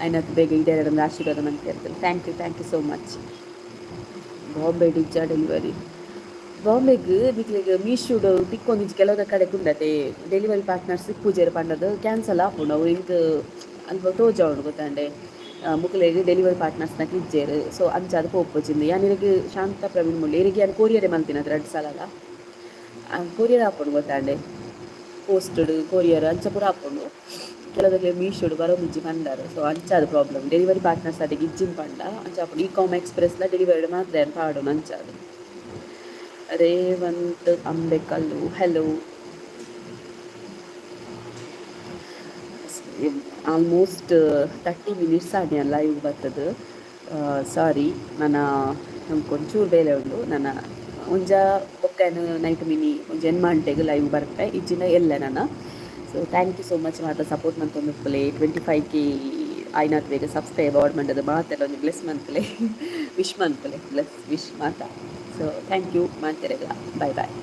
ಐನಾತ್ ಬೇಗ ಈಡೇರಡು ಆಶೀರ್ವಾದ ಮಂತ್ ಇರ್ತದೆ thank you so much Bombay ಡಿಜ್ಜಾ ಡೆಲಿವರಿ ಬಾಂಬೆಗೆ ನಿಕ್ಲೆಗ್ ಮೀಶೋಡು ತಿಕ್ಕೊಂದು ಕೆಲವುದ ಕಡೆ ಕುಂಡತೆ ಡೆಲಿವರಿ ಪಾರ್ಟ್ನರ್ಸ್ ಪೂಜೆರು ಪಂಡದು ಕ್ಯಾನ್ಸಲ್ ಆಪುಂಡು ಅವು ಇಂಕ್ ಅಲ್ಪ ತೋಜಾ ಉಂಡು ಗೊತ್ತಾಂಡೆ ಮುಕ್ಲೆಗ್ ಡೆಲಿವರಿ ಪಾರ್ಟ್ನರ್ಸ್ನ ಇಜ್ಜೇರು ಸೊ ಅಂಚಾದ ಪೋಪುಜಿಂದು ಯಾನಿಗೆ ಶಾಂತ ಪ್ರವೀಣ್ ಮುಳ್ಳಿ ಇರಿಗೆ ಯಾರು ಕೊರಿಯರೇ ಮಲ್ತಿನ 2 ಸಲಲ್ಲ ಕೊರಿಯರ್ ಹಾಕೊಂಡು ಗೊತ್ತಾಂಡೆ ಪೋಸ್ಟಡ್ ಕೊರಿಯರ್ ಅಂಚ ಪೂರ ಹಾಕೊಂಡು ಕೆಲವರಿಗೆ ಮೀಶೋಡು ಬರೋ ಮುಂಚೆ ಪಂಡಾರು ಸೊ ಅಂಚಾದ ಪ್ರಾಬ್ಲಮ್ ಡೆಲಿವರಿ ಪಾರ್ಟ್ನರ್ಸ್ ಅದಕ್ಕೆ ಇಜ್ಜಿನ ಪಂಡ ಅಂಚಾಪುಡು ಈ ಕಾಮ್ ಎಕ್ಸ್ಪ್ರೆಸ್ಲ ಡೆಲಿವರಿ ಮಾತ್ರ ಏನು ಪಾಡು ಅಂಚಾದು. ರೇವಂತ್ ಅಂಬೆಕಲ್ಲು ಹೆಲೋ. ಆಲ್ಮೋಸ್ಟ್ 30 ಮಿನಿಟ್ಸ್ ಆಗಿ ಲೈವ್ ಬರ್ತದೆ. ಸಾರಿ ನನ್ನ ನಮ್ಗೆ ಒಂಚೂರು ಬೇಲೆ ಉಂಡು ನನ್ನ ಒಂಜ ಬೊಕ್ಕನು ನೈಟ್ ಮಿನಿ ಒಂಜ ಎನ್ಮಾಂಟೆಗೆ ಲೈವ್ ಬರ್ಪೆ ಇಜ್ಜಿನ ಎಲ್ಲ ನನ್ನ. So thank you so much ಮಾತ ಸಪೋರ್ಟ್ ಮಂತೊಂದುಪ್ಪಲೆ 25K ಆಯ್ನಾತ್ ಬೇಗ ಸಬ್ಸ್ಕ್ರೈಬ್ ಆರ್ಡ್ ಮಂಡದ ಮಾತೆಲ್ಲ ಒಂದು ಬ್ಲೆಸ್ ಮಂತ್ಲೆ ವಿಶ್ ಮಂತ್ಲೆ ಬ್ಲೆಸ್ ವಿಶ್ ಮಾತ. ಸೊ ಥ್ಯಾಂಕ್ ಯು ಮಾಡ್ತಿರಲ್ಲ. ಬಾಯ್ ಬಾಯ್.